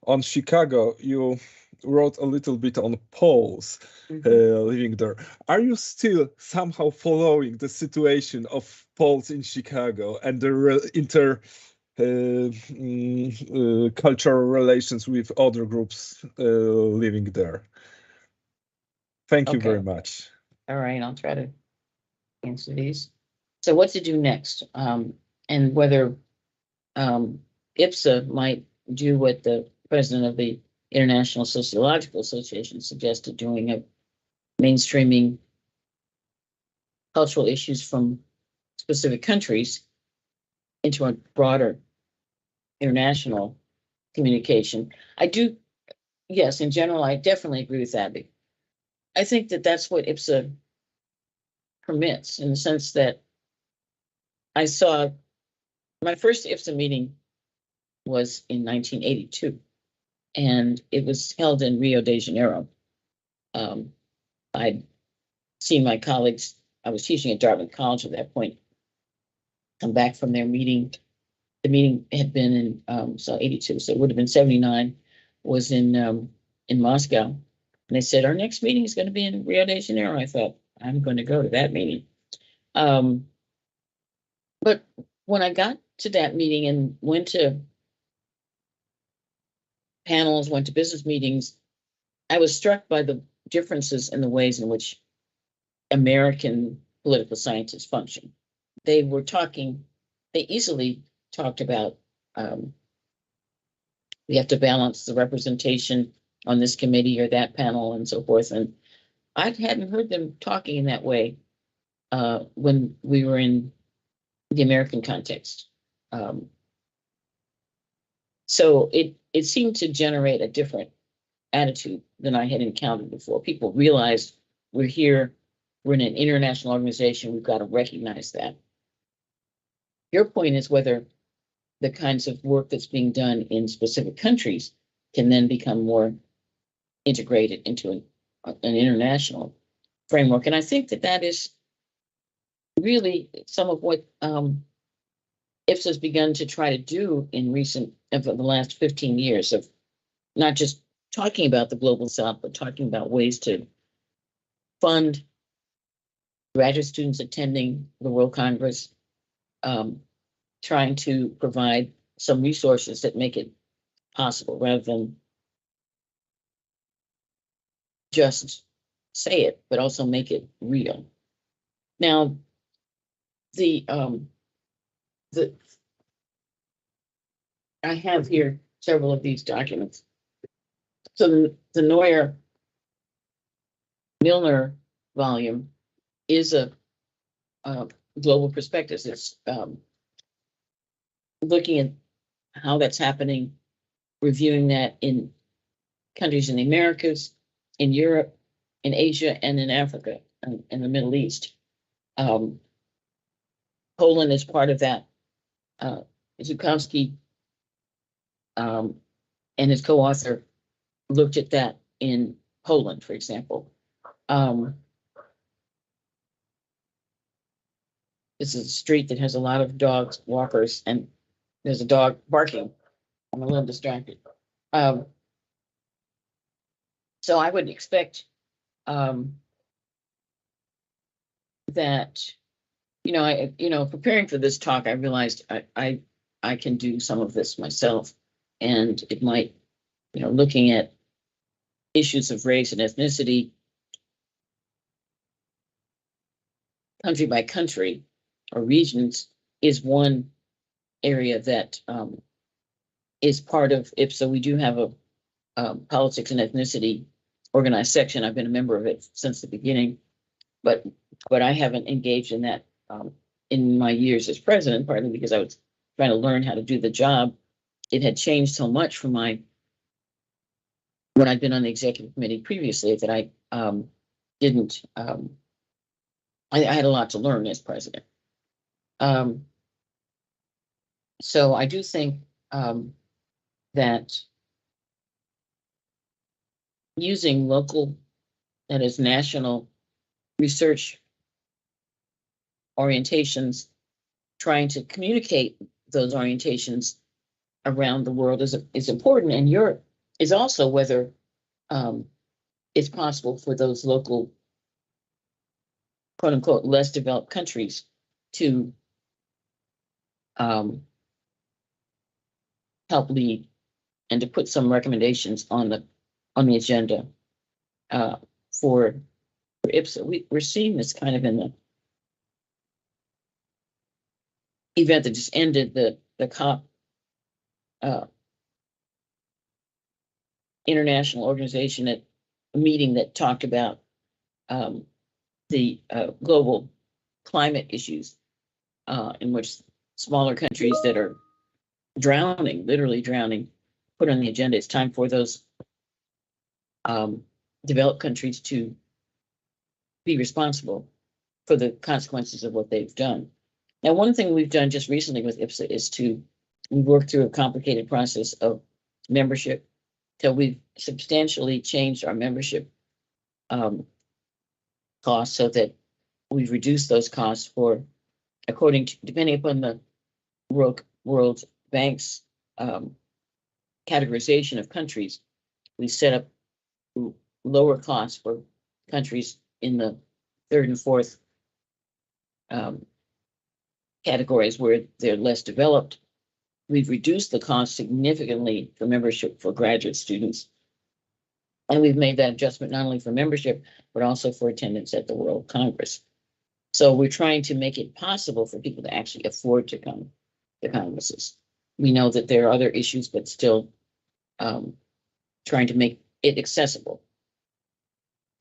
E: on Chicago, you wrote a little bit on Poles living there. Are you still somehow following the situation of Poles in Chicago and the cultural relations with other groups living there. Thank you
C: Okay.
E: very much.
C: All right, I'll try to answer these. So what to do next? And whether IPSA might do what the president of the International Sociological Association suggested, doing a mainstreaming cultural issues from specific countries into a broader international communication. I do, yes, in general, I definitely agree with that. I think that that's what IPSA permits, in the sense that I saw my first IPSA meeting was in 1982, and it was held in Rio de Janeiro. I'd seen my colleagues, I was teaching at Dartmouth College at that point, come back from their meeting. The meeting had been in so 82, so it would have been 79, was in Moscow. And they said, our next meeting is going to be in Rio de Janeiro. I thought, I'm going to go to that meeting. But when I got to that meeting and went to panels, went to business meetings, I was struck by the differences in the ways in which American political scientists function. They were talking, they easily talked about we have to balance the representation on this committee or that panel and so forth. And I hadn't heard them talking in that way when we were in the American context. So it seemed to generate a different attitude than I had encountered before. People realized we're here, we're in an international organization, we've got to recognize that. Your point is whether the kinds of work that's being done in specific countries can then become more integrated into an international framework. And I think that that is really some of what IPSA has begun to try to do in the last 15 years, of not just talking about the global South, but talking about ways to fund graduate students attending the World Congress, trying to provide some resources that make it possible rather than just say it, but also make it real. Now, I have here several of these documents. So the Neuer-Milner volume is a global perspective. It's looking at how that's happening, reviewing that in countries in the Americas, in Europe, in Asia, and in Africa, and in the Middle East. Poland is part of that. Zukowski and his co-author looked at that in Poland, for example. This is a street that has a lot of dogs, walkers, and there's a dog barking. I'm a little distracted. So I would expect that, preparing for this talk, I realized I can do some of this myself, and it might, looking at issues of race and ethnicity, country by country or regions, is one area that is part of IPSA. We do have a politics and ethnicity organized section. I've been a member of it since the beginning, but I haven't engaged in that in my years as president, partly because I was trying to learn how to do the job. It had changed so much from when I'd been on the executive committee previously that I didn't. I had a lot to learn as president. So I do think that using local, that is national research orientations, trying to communicate those orientations around the world is important. And Europe is also whether it's possible for those local, quote unquote, less developed countries to help lead and to put some recommendations on the agenda for IPSA. We're seeing this kind of in the event that just ended, the COP international organization at a meeting that talked about the global climate issues, in which smaller countries that are drowning, literally drowning, put on the agenda. It's time for those developed countries to be responsible for the consequences of what they've done. Now, one thing we've done just recently with IPSA is we worked through a complicated process of membership till we've substantially changed our membership costs so that we've reduced those costs for, depending upon the World Bank's categorization of countries, we set up lower costs for countries in the third and fourth categories where they're less developed. We've reduced the cost significantly for membership for graduate students. And we've made that adjustment not only for membership, but also for attendance at the World Congress. So we're trying to make it possible for people to actually afford to come to congresses. We know that there are other issues, but still trying to make it accessible.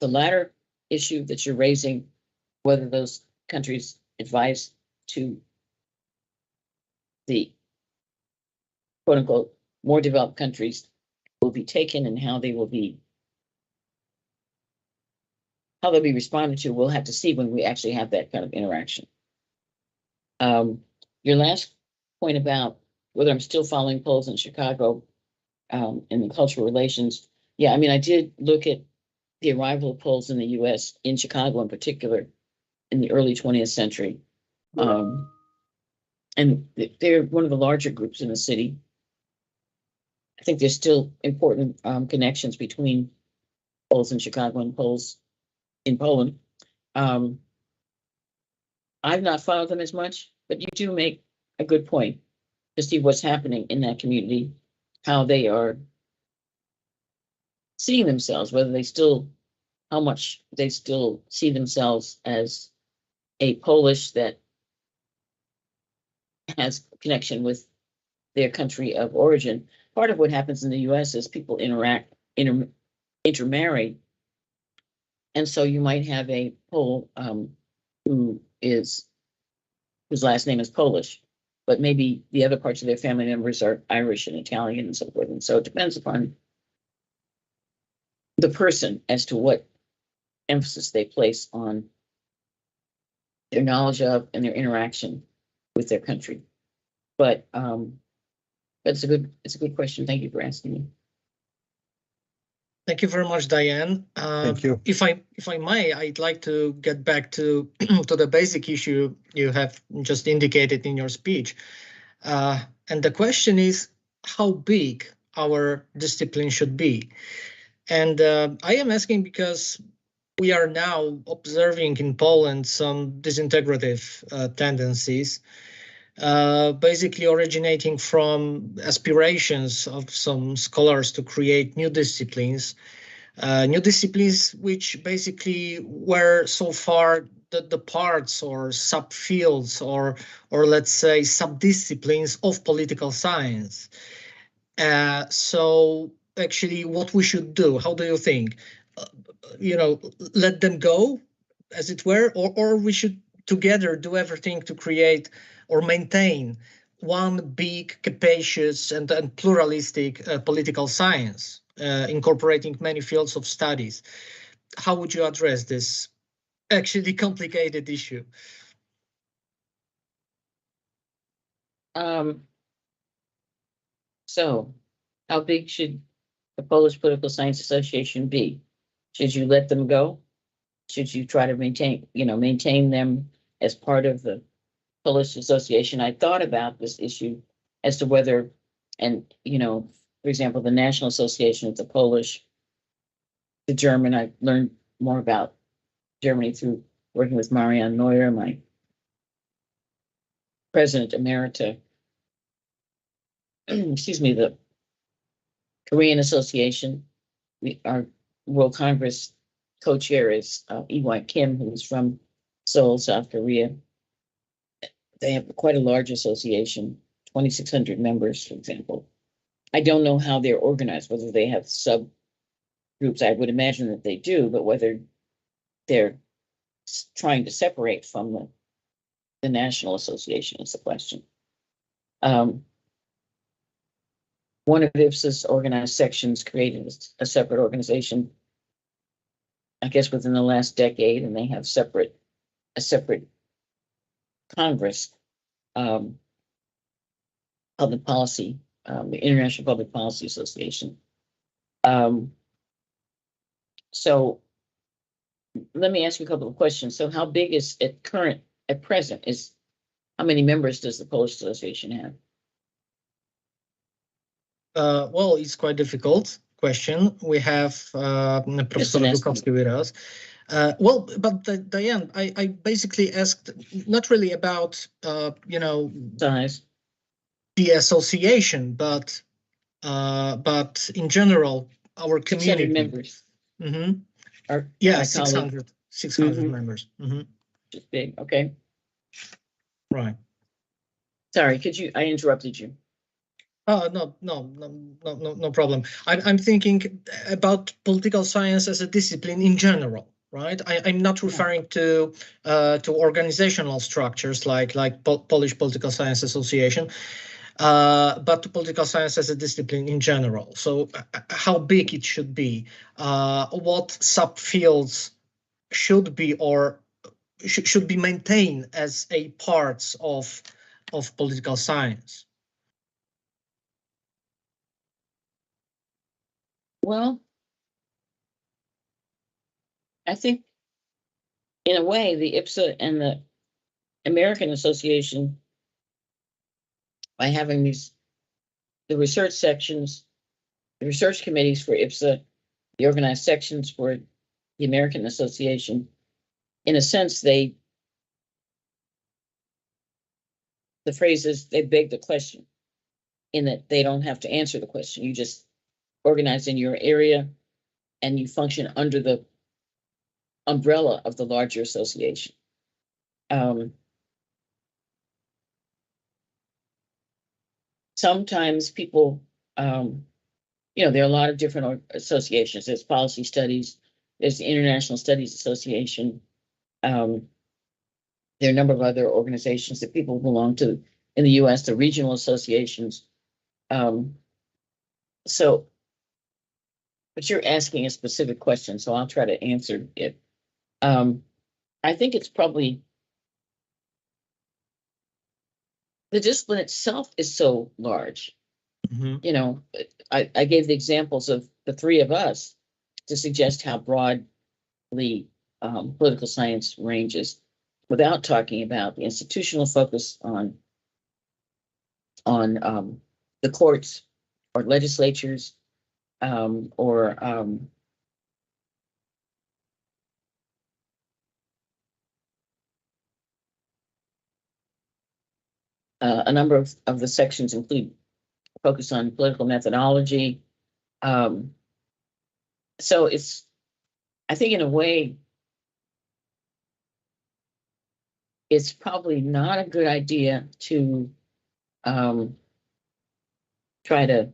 C: The latter issue that you're raising, whether those countries advise to the quote unquote more developed countries will be taken and how they'll be responded to, we'll have to see when we actually have that kind of interaction. Your last point about whether I'm still following polls in Chicago in the cultural relations. Yeah, I mean, I did look at the arrival of polls in the US, in Chicago in particular, in the early 20th century. And they're one of the larger groups in the city. I think there's still important connections between polls in Chicago and polls in Poland. I've not followed them as much, but you do make a good point to see what's happening in that community, how they are seeing themselves, how much they still see themselves as a Polish that has connection with their country of origin. Part of what happens in the US is people intermarry. And so you might have a Pole whose last name is Polish, but maybe the other parts of their family members are Irish and Italian and so forth. And so it depends upon the person as to what emphasis they place on their knowledge of and their interaction with their country. But it's a good question. Thank you for asking me.
A: Thank you very much, Dianne.
E: Thank you.
A: If I may, I'd like to get back to to the basic issue you have just indicated in your speech. And the question is how big our discipline should be. And I am asking because we are now observing in Poland some disintegrative tendencies, basically originating from aspirations of some scholars to create new disciplines which basically were so far the parts or subfields or let's say subdisciplines of political science. So actually what we should do, how do you think? Let them go, as it were, or we should together do everything to create or maintain one big, capacious and pluralistic political science, incorporating many fields of studies. How would you address this actually complicated issue?
C: So how big should the Polish Political Science Association be? Should you let them go? Should you try to maintain them as part of the Polish Association? I thought about this issue as to whether, and for example, the National Association of the Polish, the German, I learned more about Germany through working with Marianne Neuer, my president emerita. excuse me, the Korean Association. Our World Congress co-chair is E.Y. Kim, who is from Seoul, South Korea. They have quite a large association, 2,600 members, for example. I don't know how they're organized, whether they have subgroups. I would imagine that they do, but whether they're trying to separate from the National Association is the question. One of IPSA's organized sections created a separate organization, I guess within the last decade, and they have a separate Congress, public policy, the International Public Policy Association. So let me ask you a couple of questions. So how big is at present how many members does the Polish Association have?
A: Well, it's quite difficult question. We have Professor Dianne with us. Well, but Dianne, I basically asked not really about
C: Size.
A: The association, but in general our community.
C: 600 members.
A: Mm-hmm.
C: Yeah,
A: 600
C: Mhm.
A: members. Mm-hmm.
C: Just big. Okay.
A: Right.
C: Sorry, I interrupted you.
A: Oh, no problem. I'm thinking about political science as a discipline in general, right? I'm not referring to organizational structures like Polish Political Science Association, but to political science as a discipline in general. So how big it should be, what subfields should be or should be maintained as a parts of political science.
C: Well, I think in a way the IPSA and the American Association, by having the research sections, the research committees for IPSA, the organized sections for the American Association, in a sense, the phrase is they beg the question, in that they don't have to answer the question. You just organize in your area and you function under the umbrella of the larger association. Sometimes people, there are a lot of different associations. There's policy studies, there's the International Studies Association. There are a number of other organizations that people belong to in the US, the regional associations. But you're asking a specific question, so I'll try to answer it. I think it's probably, the discipline itself is so large.
A: Mm-hmm.
C: I gave the examples of the three of us to suggest how broadly political science ranges, without talking about the institutional focus on the courts or legislatures, or a number of the sections include focus on political methodology. So I think in a way, it's probably not a good idea to try to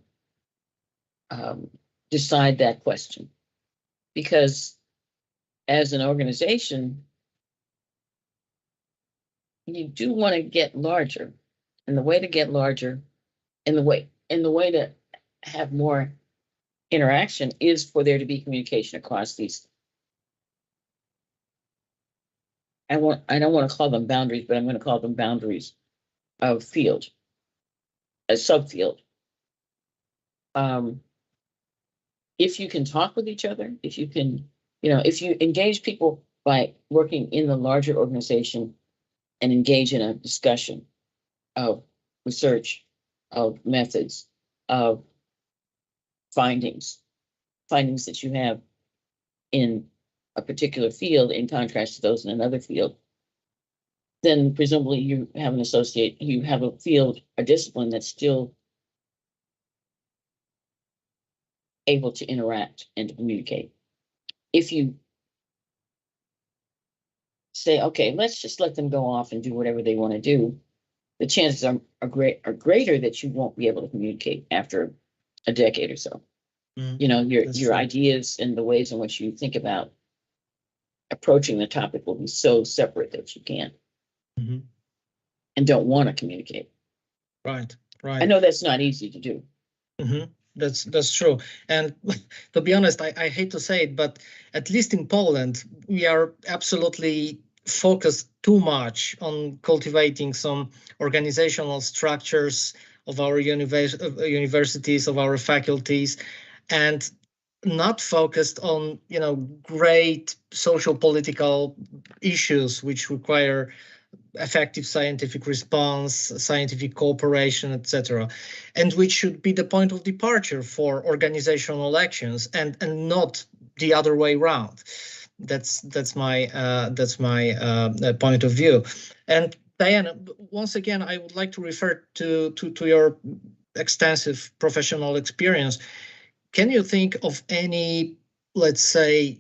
C: decide that question, because as an organization, you do want to get larger, and the way to get larger, and the way to have more interaction is for there to be communication across these. I don't want to call them boundaries, but I'm going to call them boundaries of field, a subfield. If you can talk with each other, if you can, if you engage people by working in the larger organization and engage in a discussion of research, of methods, of findings that you have in a particular field in contrast to those in another field, then presumably you have a field, a discipline that's still able to interact and to communicate. If you say, okay, let's just let them go off and do whatever they want to do, the chances are greater that you won't be able to communicate after a decade or so. You know,
A: That's
C: your
A: true.
C: ideas and the ways in which you think about approaching the topic will be so separate that you can't
A: Mhm.
C: and don't want to communicate.
A: Right,
C: I
A: right.
C: know that's not easy to do.
A: That's true. And to be honest, I hate to say it, but at least in Poland, we are absolutely focused too much on cultivating some organizational structures of our universities, of our faculties, and not focused on, you know, great social political issues which require effective scientific response, scientific cooperation, etc., and which should be the point of departure for organizational actions, and not the other way around. That's my point of view. And Dianne, once again, I would like to refer to your extensive professional experience. Can you think of any, let's say,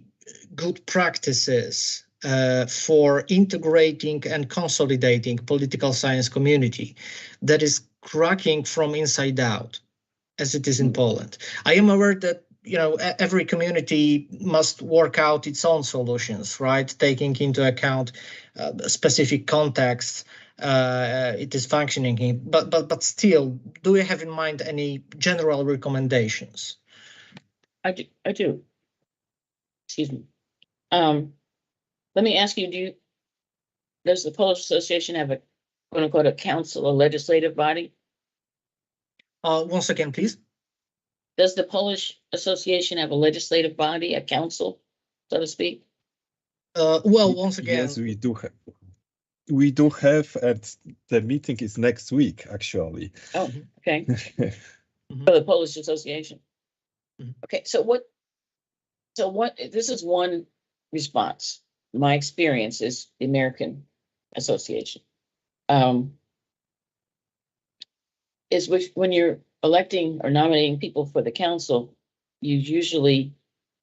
A: good practices for integrating and consolidating political science community that is cracking from inside out, as it is in Poland? I am aware that, you know, every community must work out its own solutions, right? Taking into account specific contexts it is functioning in. But still, do you have in mind any general recommendations?
C: I do. Excuse me. Let me ask you, does the Polish Association have a quote unquote a council, a legislative body?
A: Once again, please.
C: Does the Polish Association have a legislative body, a council, so to speak?
A: Well, once again,
E: Yes, we do have. We do have, and the meeting is next week, actually.
C: Oh, okay.
A: Mhm.
C: For the Polish Association.
A: Mhm.
C: Okay, so what, this is one response. My experience is the American Association. Is when you're electing or nominating people for the council, you usually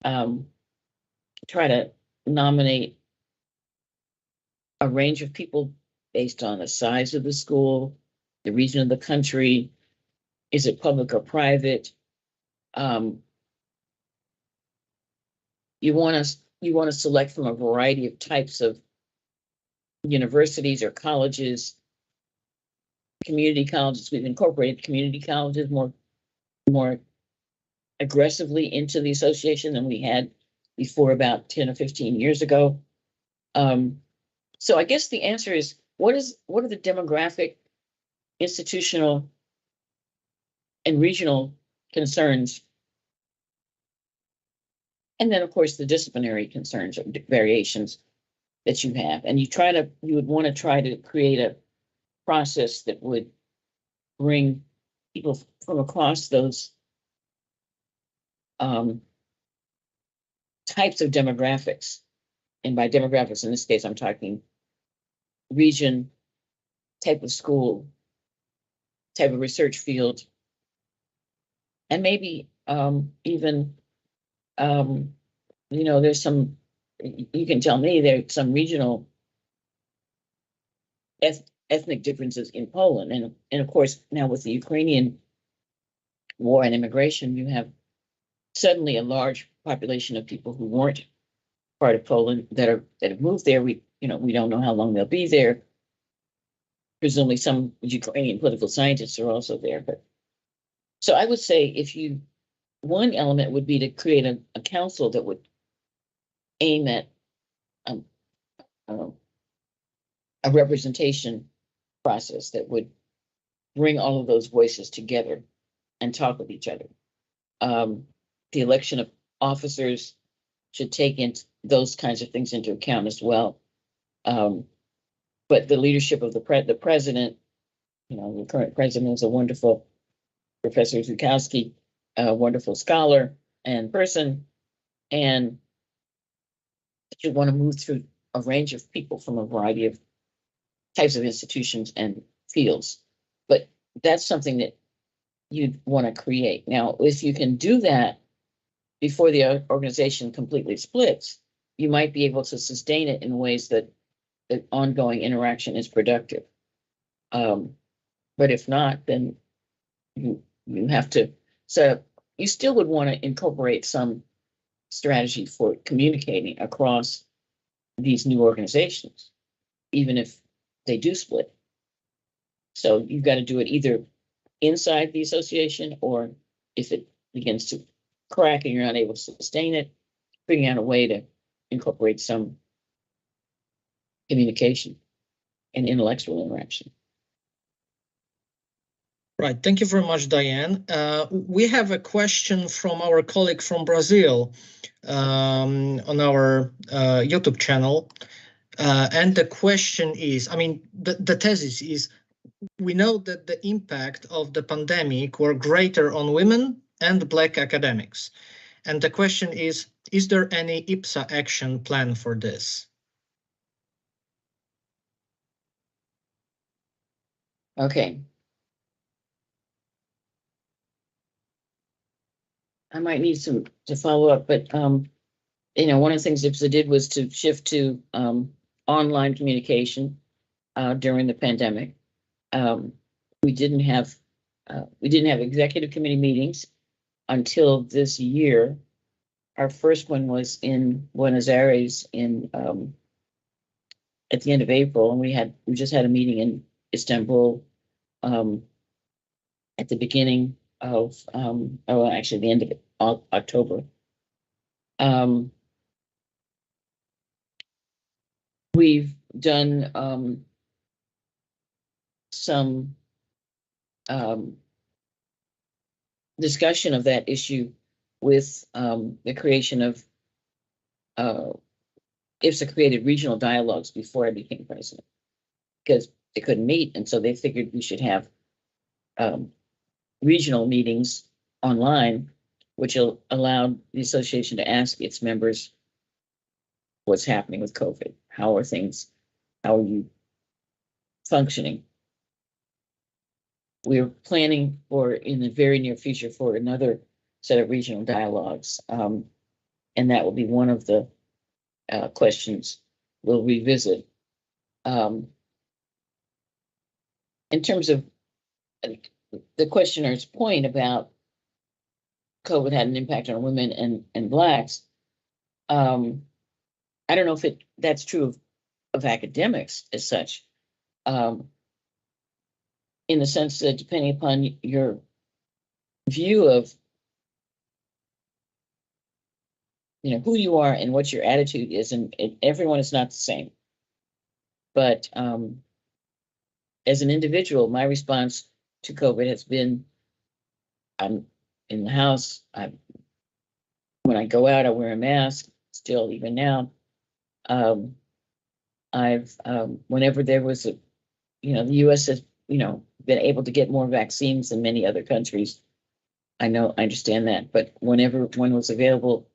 C: try to nominate a range of people based on the size of the school, the region of the country, is it public or private? You want to select from a variety of types of universities or colleges, community colleges. We've incorporated community colleges more aggressively into the association than we had before about 10 or 15 years ago. So I guess the answer is, what are the demographic, institutional, and regional concerns? And then, of course, the disciplinary concerns or variations that you have. And you would want to try to create a process that would bring people from across those types of demographics. And by demographics, in this case, I'm talking region, type of school, type of research field, and maybe even, you know, there's some, you can tell me there's some regional ethnic differences in Poland. And of course, now with the Ukrainian war and immigration, you have suddenly a large population of people who weren't part of Poland that have moved there. We don't know how long they'll be there. Presumably some Ukrainian political scientists are also there. But so I would say one element would be to create a council that would aim at a representation process that would bring all of those voices together and talk with each other. The election of officers should take those kinds of things into account as well. But the leadership of the president, you know, the current president is a wonderful Professor Zukowski, a wonderful scholar and person, and you want to move through a range of people from a variety of types of institutions and fields. But that's something that you'd want to create. Now, if you can do that before the organization completely splits, you might be able to sustain it in ways that ongoing interaction is productive. But if not, then you have to set up, you still would want to incorporate some strategy for communicating across these new organizations, even if they do split. So you've got to do it either inside the association, or if it begins to crack and you're not able to sustain it, figuring out a way to incorporate some communication and intellectual interaction.
A: Right. Thank you very much, Dianne. We have a question from our colleague from Brazil on our YouTube channel. And the question is, I mean, the thesis is, we know that the impact of the pandemic were greater on women and Black academics. And the question is there any IPSA action plan for this?
C: Okay. I might need to follow up, but you know, one of the things IPSA did was to shift to online communication during the pandemic. We didn't have executive committee meetings until this year. Our first one was in Buenos Aires in at the end of April, and we just had a meeting in Istanbul at the beginning of actually the end of October. We've done some discussion of that issue with the creation of IPSA created regional dialogues before I became president, because they couldn't meet, and so they figured we should have regional meetings online, which allowed the association to ask its members what's happening with COVID. How are you functioning? We're planning for, in the very near future, for another set of regional dialogues. And that will be one of the questions we'll revisit. In terms of the questioner's point about COVID had an impact on women and Blacks, I don't know if that's true of academics as such, in the sense that depending upon your view of, you know, who you are and what your attitude is, and everyone is not the same. But as an individual, my response to COVID has been, I'm in the house. When I go out, I wear a mask, still, even now. Whenever there was the U.S. has, been able to get more vaccines than many other countries. I understand that, but whenever one was available,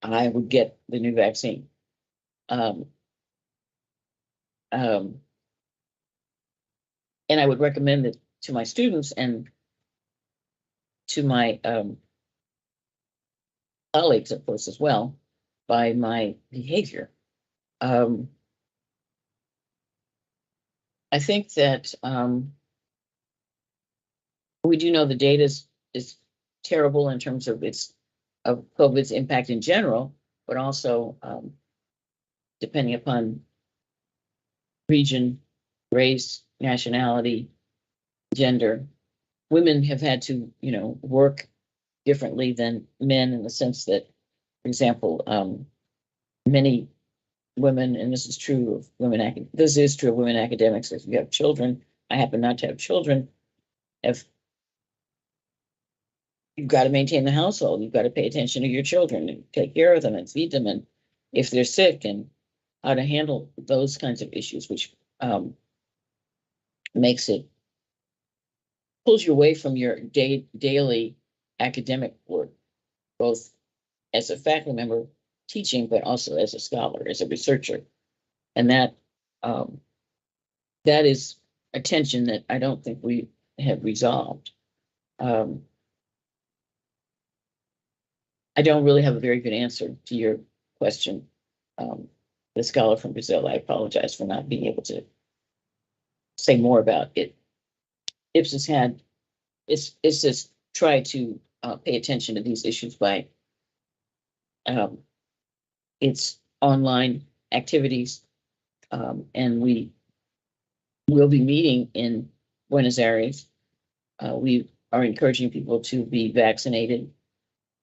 C: I would get the new vaccine. And I would recommend it to my students and to my colleagues, of course, as well, by my behavior. I think that we do know the data is terrible in terms of COVID's impact in general, but also depending upon region, race, nationality, gender. Women have had to, work differently than men, in the sense that, for example, many women, and this is true of women academics, if you have children. I happen not to have children. You've got to maintain the household. You've got to pay attention to your children and take care of them and feed them, and if they're sick, and how to handle those kinds of issues, which pulls you away from your daily academic work, both as a faculty member teaching, but also as a scholar, as a researcher. And that is a tension that I don't think we have resolved. I don't really have a very good answer to your question. The scholar from Brazil, I apologize for not being able to say more about it. IPSA's tried to pay attention to these issues by its online activities, and we will be meeting in Buenos Aires. We are encouraging people to be vaccinated,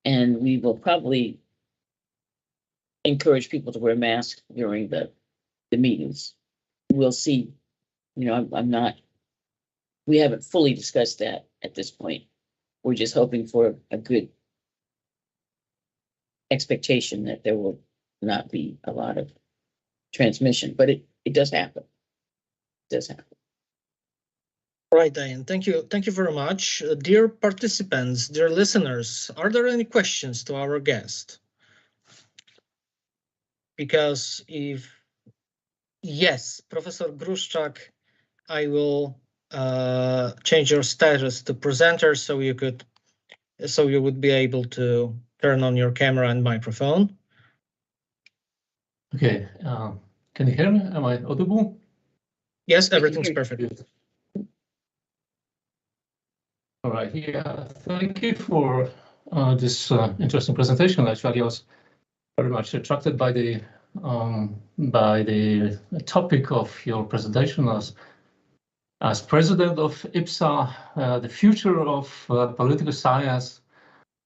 C: and we will probably encourage people to wear masks during the meetings. We'll see. You know, we haven't fully discussed that at this point. We're just hoping for a good expectation that there will not be a lot of transmission, but it does happen. It does happen.
A: Right, Diane, thank you. Thank you very much. Dear participants, dear listeners, are there any questions to our guest? Because if yes, Professor Gruszczak, I will change your status to presenter so you would be able to turn on your camera and microphone.
F: Okay, can you hear me? Am I audible?
A: Yes, everything's perfect.
F: All right, yeah, thank you for this interesting presentation. Actually, I was very much attracted by the topic of your presentation as president of IPSA, the future of political science.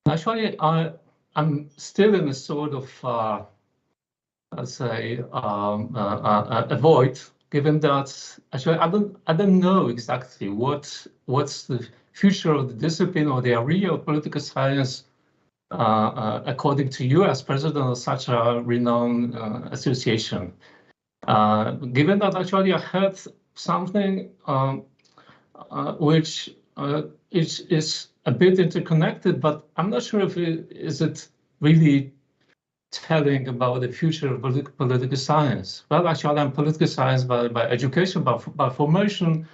F: Actually, I'm still in a sort of let's say a void, given that actually I don't know exactly what's the future of the discipline or the area of political science according to you as president of such a renowned association. Given that actually I heard something which is a bit interconnected, but I'm not sure if it really telling about the future of political science. Well, actually, I'm political science by education, by formation.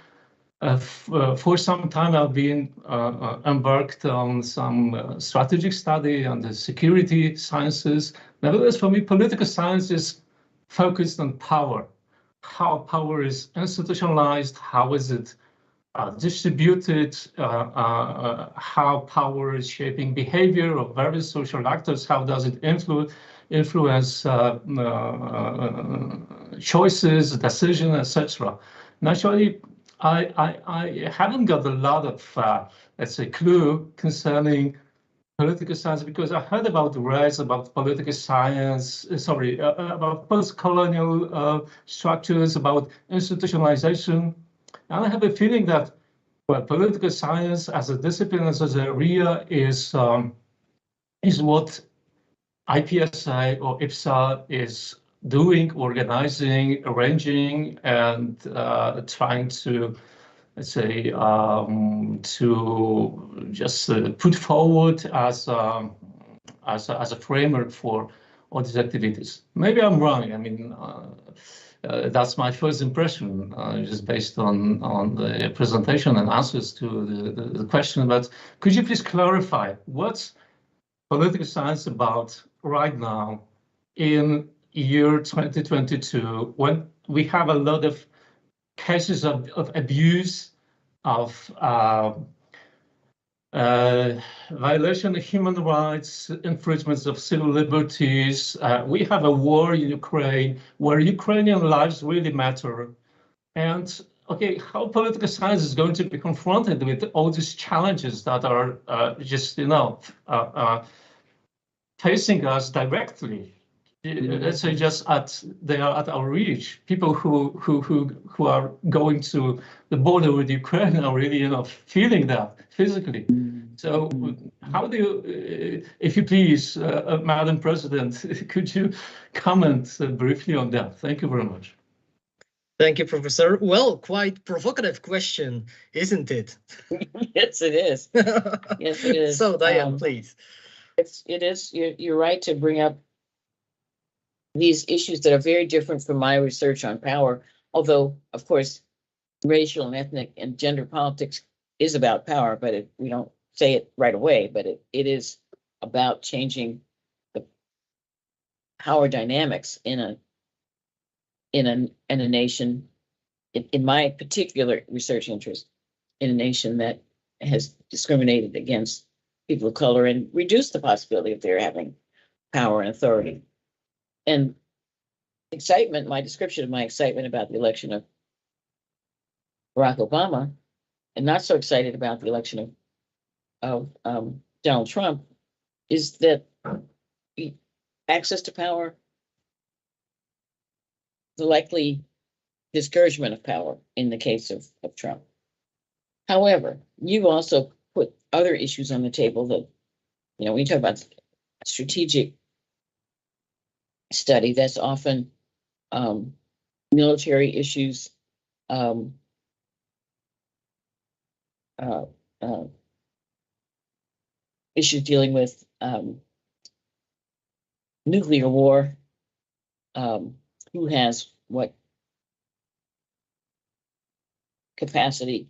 F: For some time, I've been embarked on some strategic study on the security sciences. Nevertheless, for me, political science is focused on power, how power is institutionalized, how is it distributed, how power is shaping behavior of various social actors, how does it influence choices, decisions, etc. Naturally, I haven't got a lot of, let's say, clue concerning political science, because I heard about the rise about political science, about post-colonial structures, about institutionalization. And I have a feeling that, well, political science as a discipline, as an area, is what IPSA or IPSA is doing, organizing, arranging, and trying to, let's say, to just put forward as a framework for all these activities. Maybe I'm wrong. I mean, that's my first impression, just based on the presentation and answers to the question. But could you please clarify what's political science about right now in year 2022, when we have a lot of cases of abuse, of violation of human rights, infringements of civil liberties. We have a war in Ukraine where Ukrainian lives really matter. And okay, how political science is going to be confronted with all these challenges that are just, you know, facing us directly. Let's say they are at our reach. People who are going to the border with Ukraine are really, you know, feeling that physically. So how do you, if you please, Madam President, could you comment briefly on that? Thank you very much.
A: Thank you, Professor. Well, quite provocative question, isn't it?
C: Yes, it is. Yes, it is.
A: So, Diane, please.
C: It is. You're right to bring up these issues that are very different from my research on power, although, of course, racial and ethnic and gender politics is about power, but we don't say it right away, but it is about changing the power dynamics in a nation, in my particular research interest, in a nation that has discriminated against people of color and reduced the possibility of their having power and authority. And excitement, my description of my excitement about the election of Barack Obama, and not so excited about the election of Donald Trump, is that access to power, the likely discouragement of power in the case of Trump. However, you've also put other issues on the table that, you know, when you talk about strategic study, that's often military issues, issues dealing with nuclear war, who has what capacity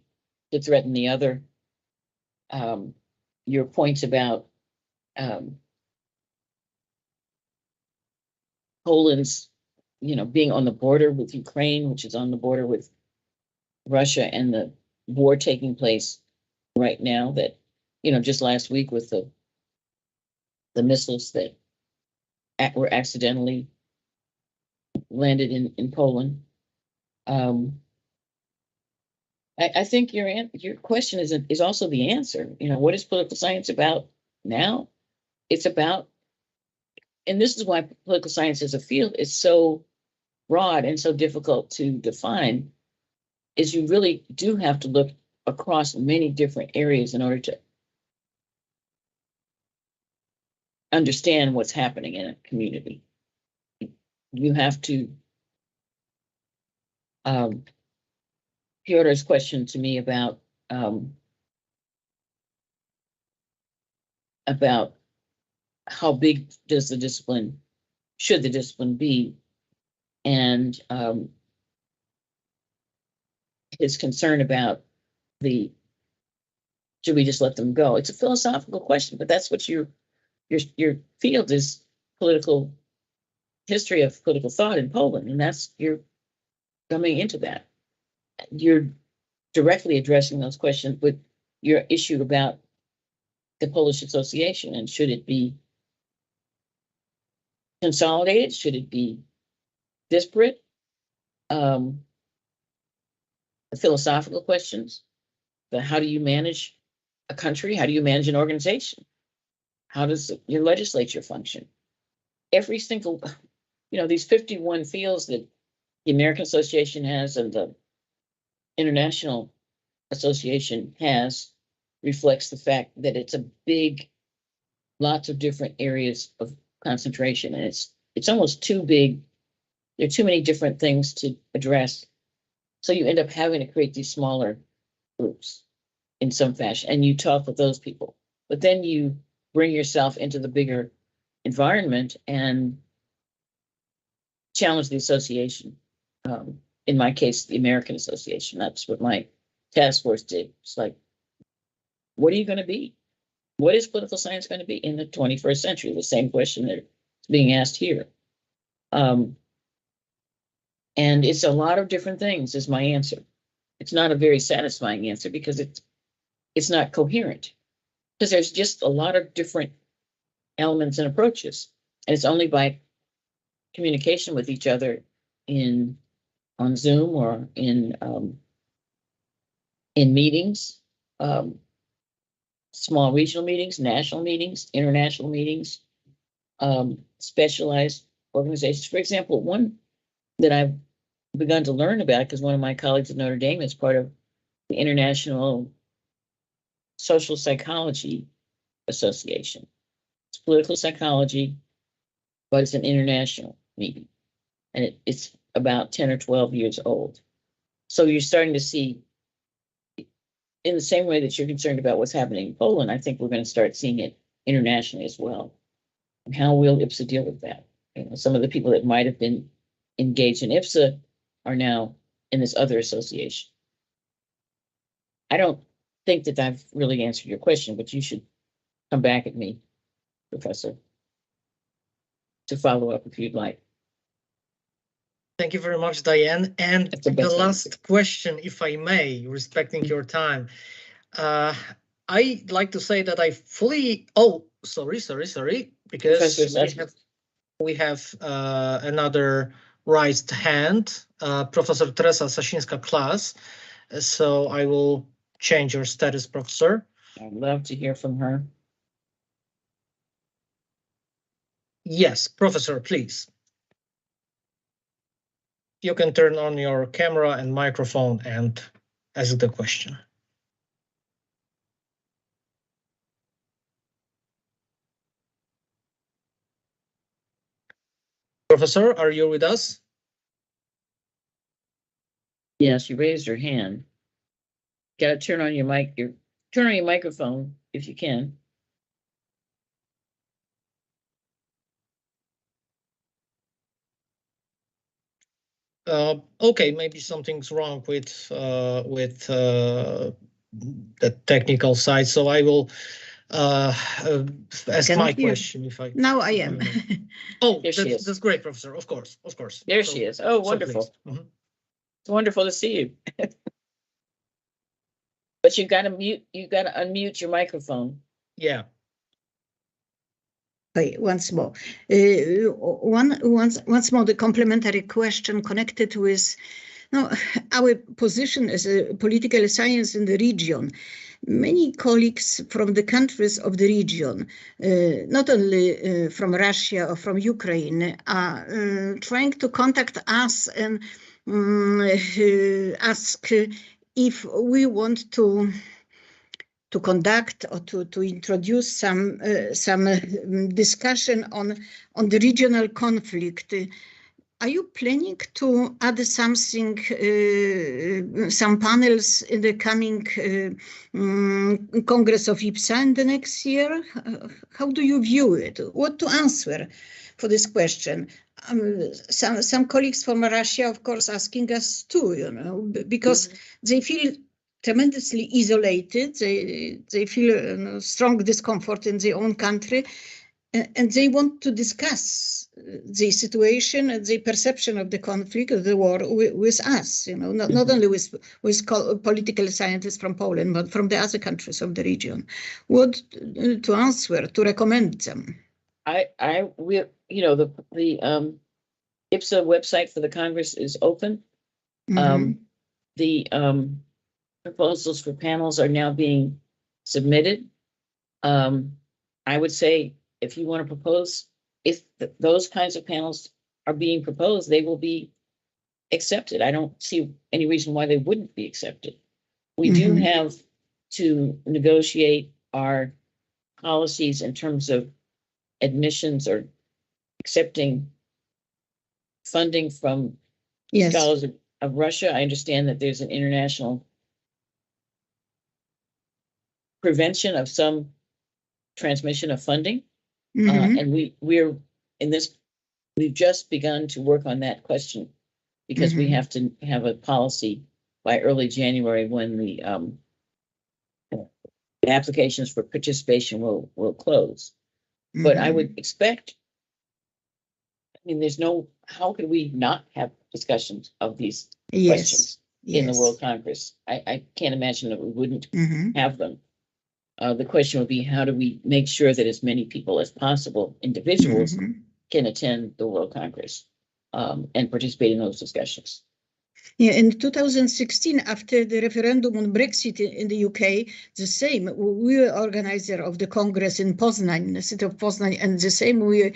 C: to threaten the other. Your points about Poland's, you know, being on the border with Ukraine, which is on the border with Russia, and the war taking place right now, that, you know, just last week with the missiles that were accidentally landed in Poland. I think your question is also the answer. You know, what is political science about now? It's about, and this is why political science as a field is so broad and so difficult to define, is you really do have to look across many different areas in order to understand what's happening in a community. You have to, Pyotr's question to me about how big does the discipline, should the discipline be, and his concern about should we just let them go? It's a philosophical question, but that's what your field is, political history of political thought in Poland, and that's, you're coming into that. You're directly addressing those questions with your issue about the Polish Association, and should it be consolidated? Should it be disparate? The philosophical questions, how do you manage a country? How do you manage an organization? How does your legislature function? Every single, you know, these 51 fields that the American Association has and the International Association has, reflects the fact that it's a big, lots of different areas of concentration, and it's almost too big. There are too many different things to address, so you end up having to create these smaller groups in some fashion, and you talk with those people, but then you bring yourself into the bigger environment and challenge the association. In my case, the American Association. That's what my task force did. It's like, what are you going to be? What is political science going to be in the 21st century? The same question that's being asked here. And it's a lot of different things is my answer. It's not a very satisfying answer because it's not coherent, because there's just a lot of different elements and approaches. And it's only by communication with each other on Zoom or in meetings, small regional meetings, national meetings, international meetings, specialized organizations. For example, one that I've begun to learn about, because one of my colleagues at Notre Dame is part of the International Social Psychology Association. It's political psychology, but it's an international meeting, and it's about 10 or 12 years old. So you're starting to see, in the same way that you're concerned about what's happening in Poland, I think we're going to start seeing it internationally as well. And how will IPSA deal with that? You know, some of the people that might have been engaged in IPSA are now in this other association. I don't think that I've really answered your question, but you should come back at me Professor, to follow up if you'd like.
A: Thank you very much, Diane. And
C: That's the
A: the
C: best way.
A: last question, if I may, respecting your time. I'd like to say that I fully, oh, sorry, because
C: Professor,
A: we have another raised hand, Professor Teresa Sasińska-Klas. So I will change your status, Professor.
C: I'd love to hear from her.
A: Yes, Professor, please. You can turn on your camera and microphone and ask the question. Professor, are you with us?
C: Yes, you raised your hand. Got to turn on your mic. Turn on your microphone if you can.
A: Okay, maybe something's wrong with the technical side. So I will ask my question if I.
G: Now I am.
A: Oh,
C: There she is.
A: that's great, Professor. Of course.
C: There
A: So-
C: she is. Oh,
A: so
C: wonderful.
A: please. Mhm.
C: It's wonderful to see you. But you got to unmute your microphone.
A: Yeah.
G: Okay, once more. Once more, the complementary question connected with our position as a political science in the region. Many colleagues from the countries of the region, not only from Russia or from Ukraine, are trying to contact us and ask if we want to conduct or to introduce some discussion on the regional conflict. Are you planning to add something, some panels in the coming Congress of IPSA in the next year? How do you view it? What to answer for this question? Some colleagues from Russia, of course, asking us too, because they feel tremendously isolated. They feel strong discomfort in their own country, and they want to discuss the situation and the perception of the conflict, of the war, with us. Not only with political scientists from Poland, but from the other countries of the region. What to answer, to recommend them?
C: The IPSA website for the Congress is open. The proposals for panels are now being submitted. I would say if you want to propose, if those kinds of panels are being proposed, they will be accepted. I don't see any reason why they wouldn't be accepted. We do have to negotiate our policies in terms of admissions or accepting funding from scholars of Russia. I understand that there's an international prevention of some transmission of funding. And we're in this, we've just begun to work on that question because we have to have a policy by early January when the applications for participation will close. But I would expect, how could we not have discussions of these questions in the World Congress? I can't imagine that we wouldn't have them. The question would be, how do we make sure that as many people as possible, individuals, can attend the World Congress and participate in those discussions?
G: Yeah, in 2016, after the referendum on Brexit in the UK, the same, we were organizer of the Congress in Poznań, in the city of Poznań, and the same, we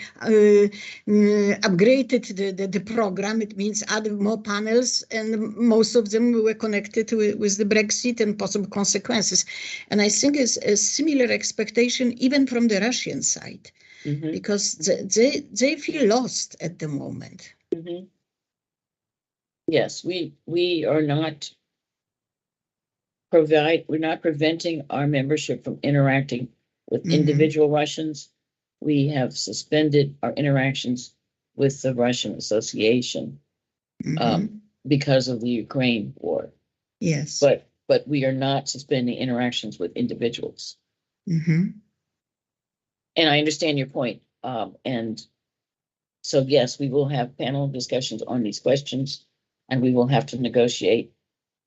G: upgraded the program. It means added more panels, and most of them were connected with the Brexit and possible consequences. And I think it's a similar expectation even from the Russian side, because they feel lost at the moment.
C: Yes, we are not we're not preventing our membership from interacting with individual Russians. We have suspended our interactions with the Russian Association because of the Ukraine war.
G: Yes.
C: But we are not suspending interactions with individuals. And I understand your point. And so, yes, we will have panel discussions on these questions, and we will have to negotiate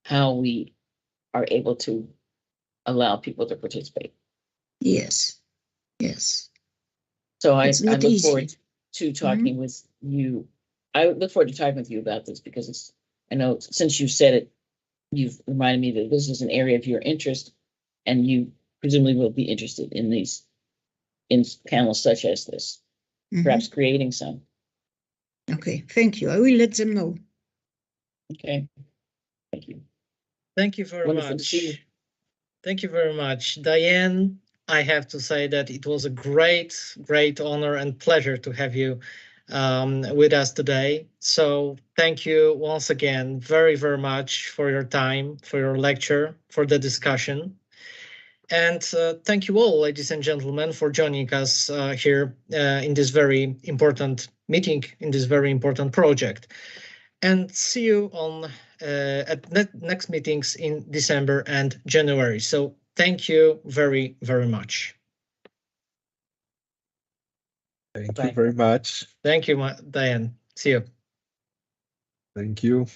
C: how we are able to allow people to participate.
G: Yes, yes.
C: So I
G: It's not
C: look
G: easy.
C: forward to talking with you. I look forward to talking with you about this because it's, I know since you said it, you've reminded me that this is an area of your interest, and you presumably will be interested in these, in panels such as this,
G: Mhm.
C: perhaps creating some.
G: Okay, thank you. I will let them know.
C: Okay, thank you.
A: Thank you very
C: Wonderful to see you.
A: much. Thank you very much, Dianne. I have to say that it was a great honor and pleasure to have you with us today. So thank you once again very much for your time, for your lecture, for the discussion. And thank you all, ladies and gentlemen, for joining us here in this very important meeting, in this very important project. And see you on at next meetings in December and January. So thank you very much.
E: Thank
C: Bye.
E: you very much.
A: Thank you, Dianne. See you.
E: Thank you.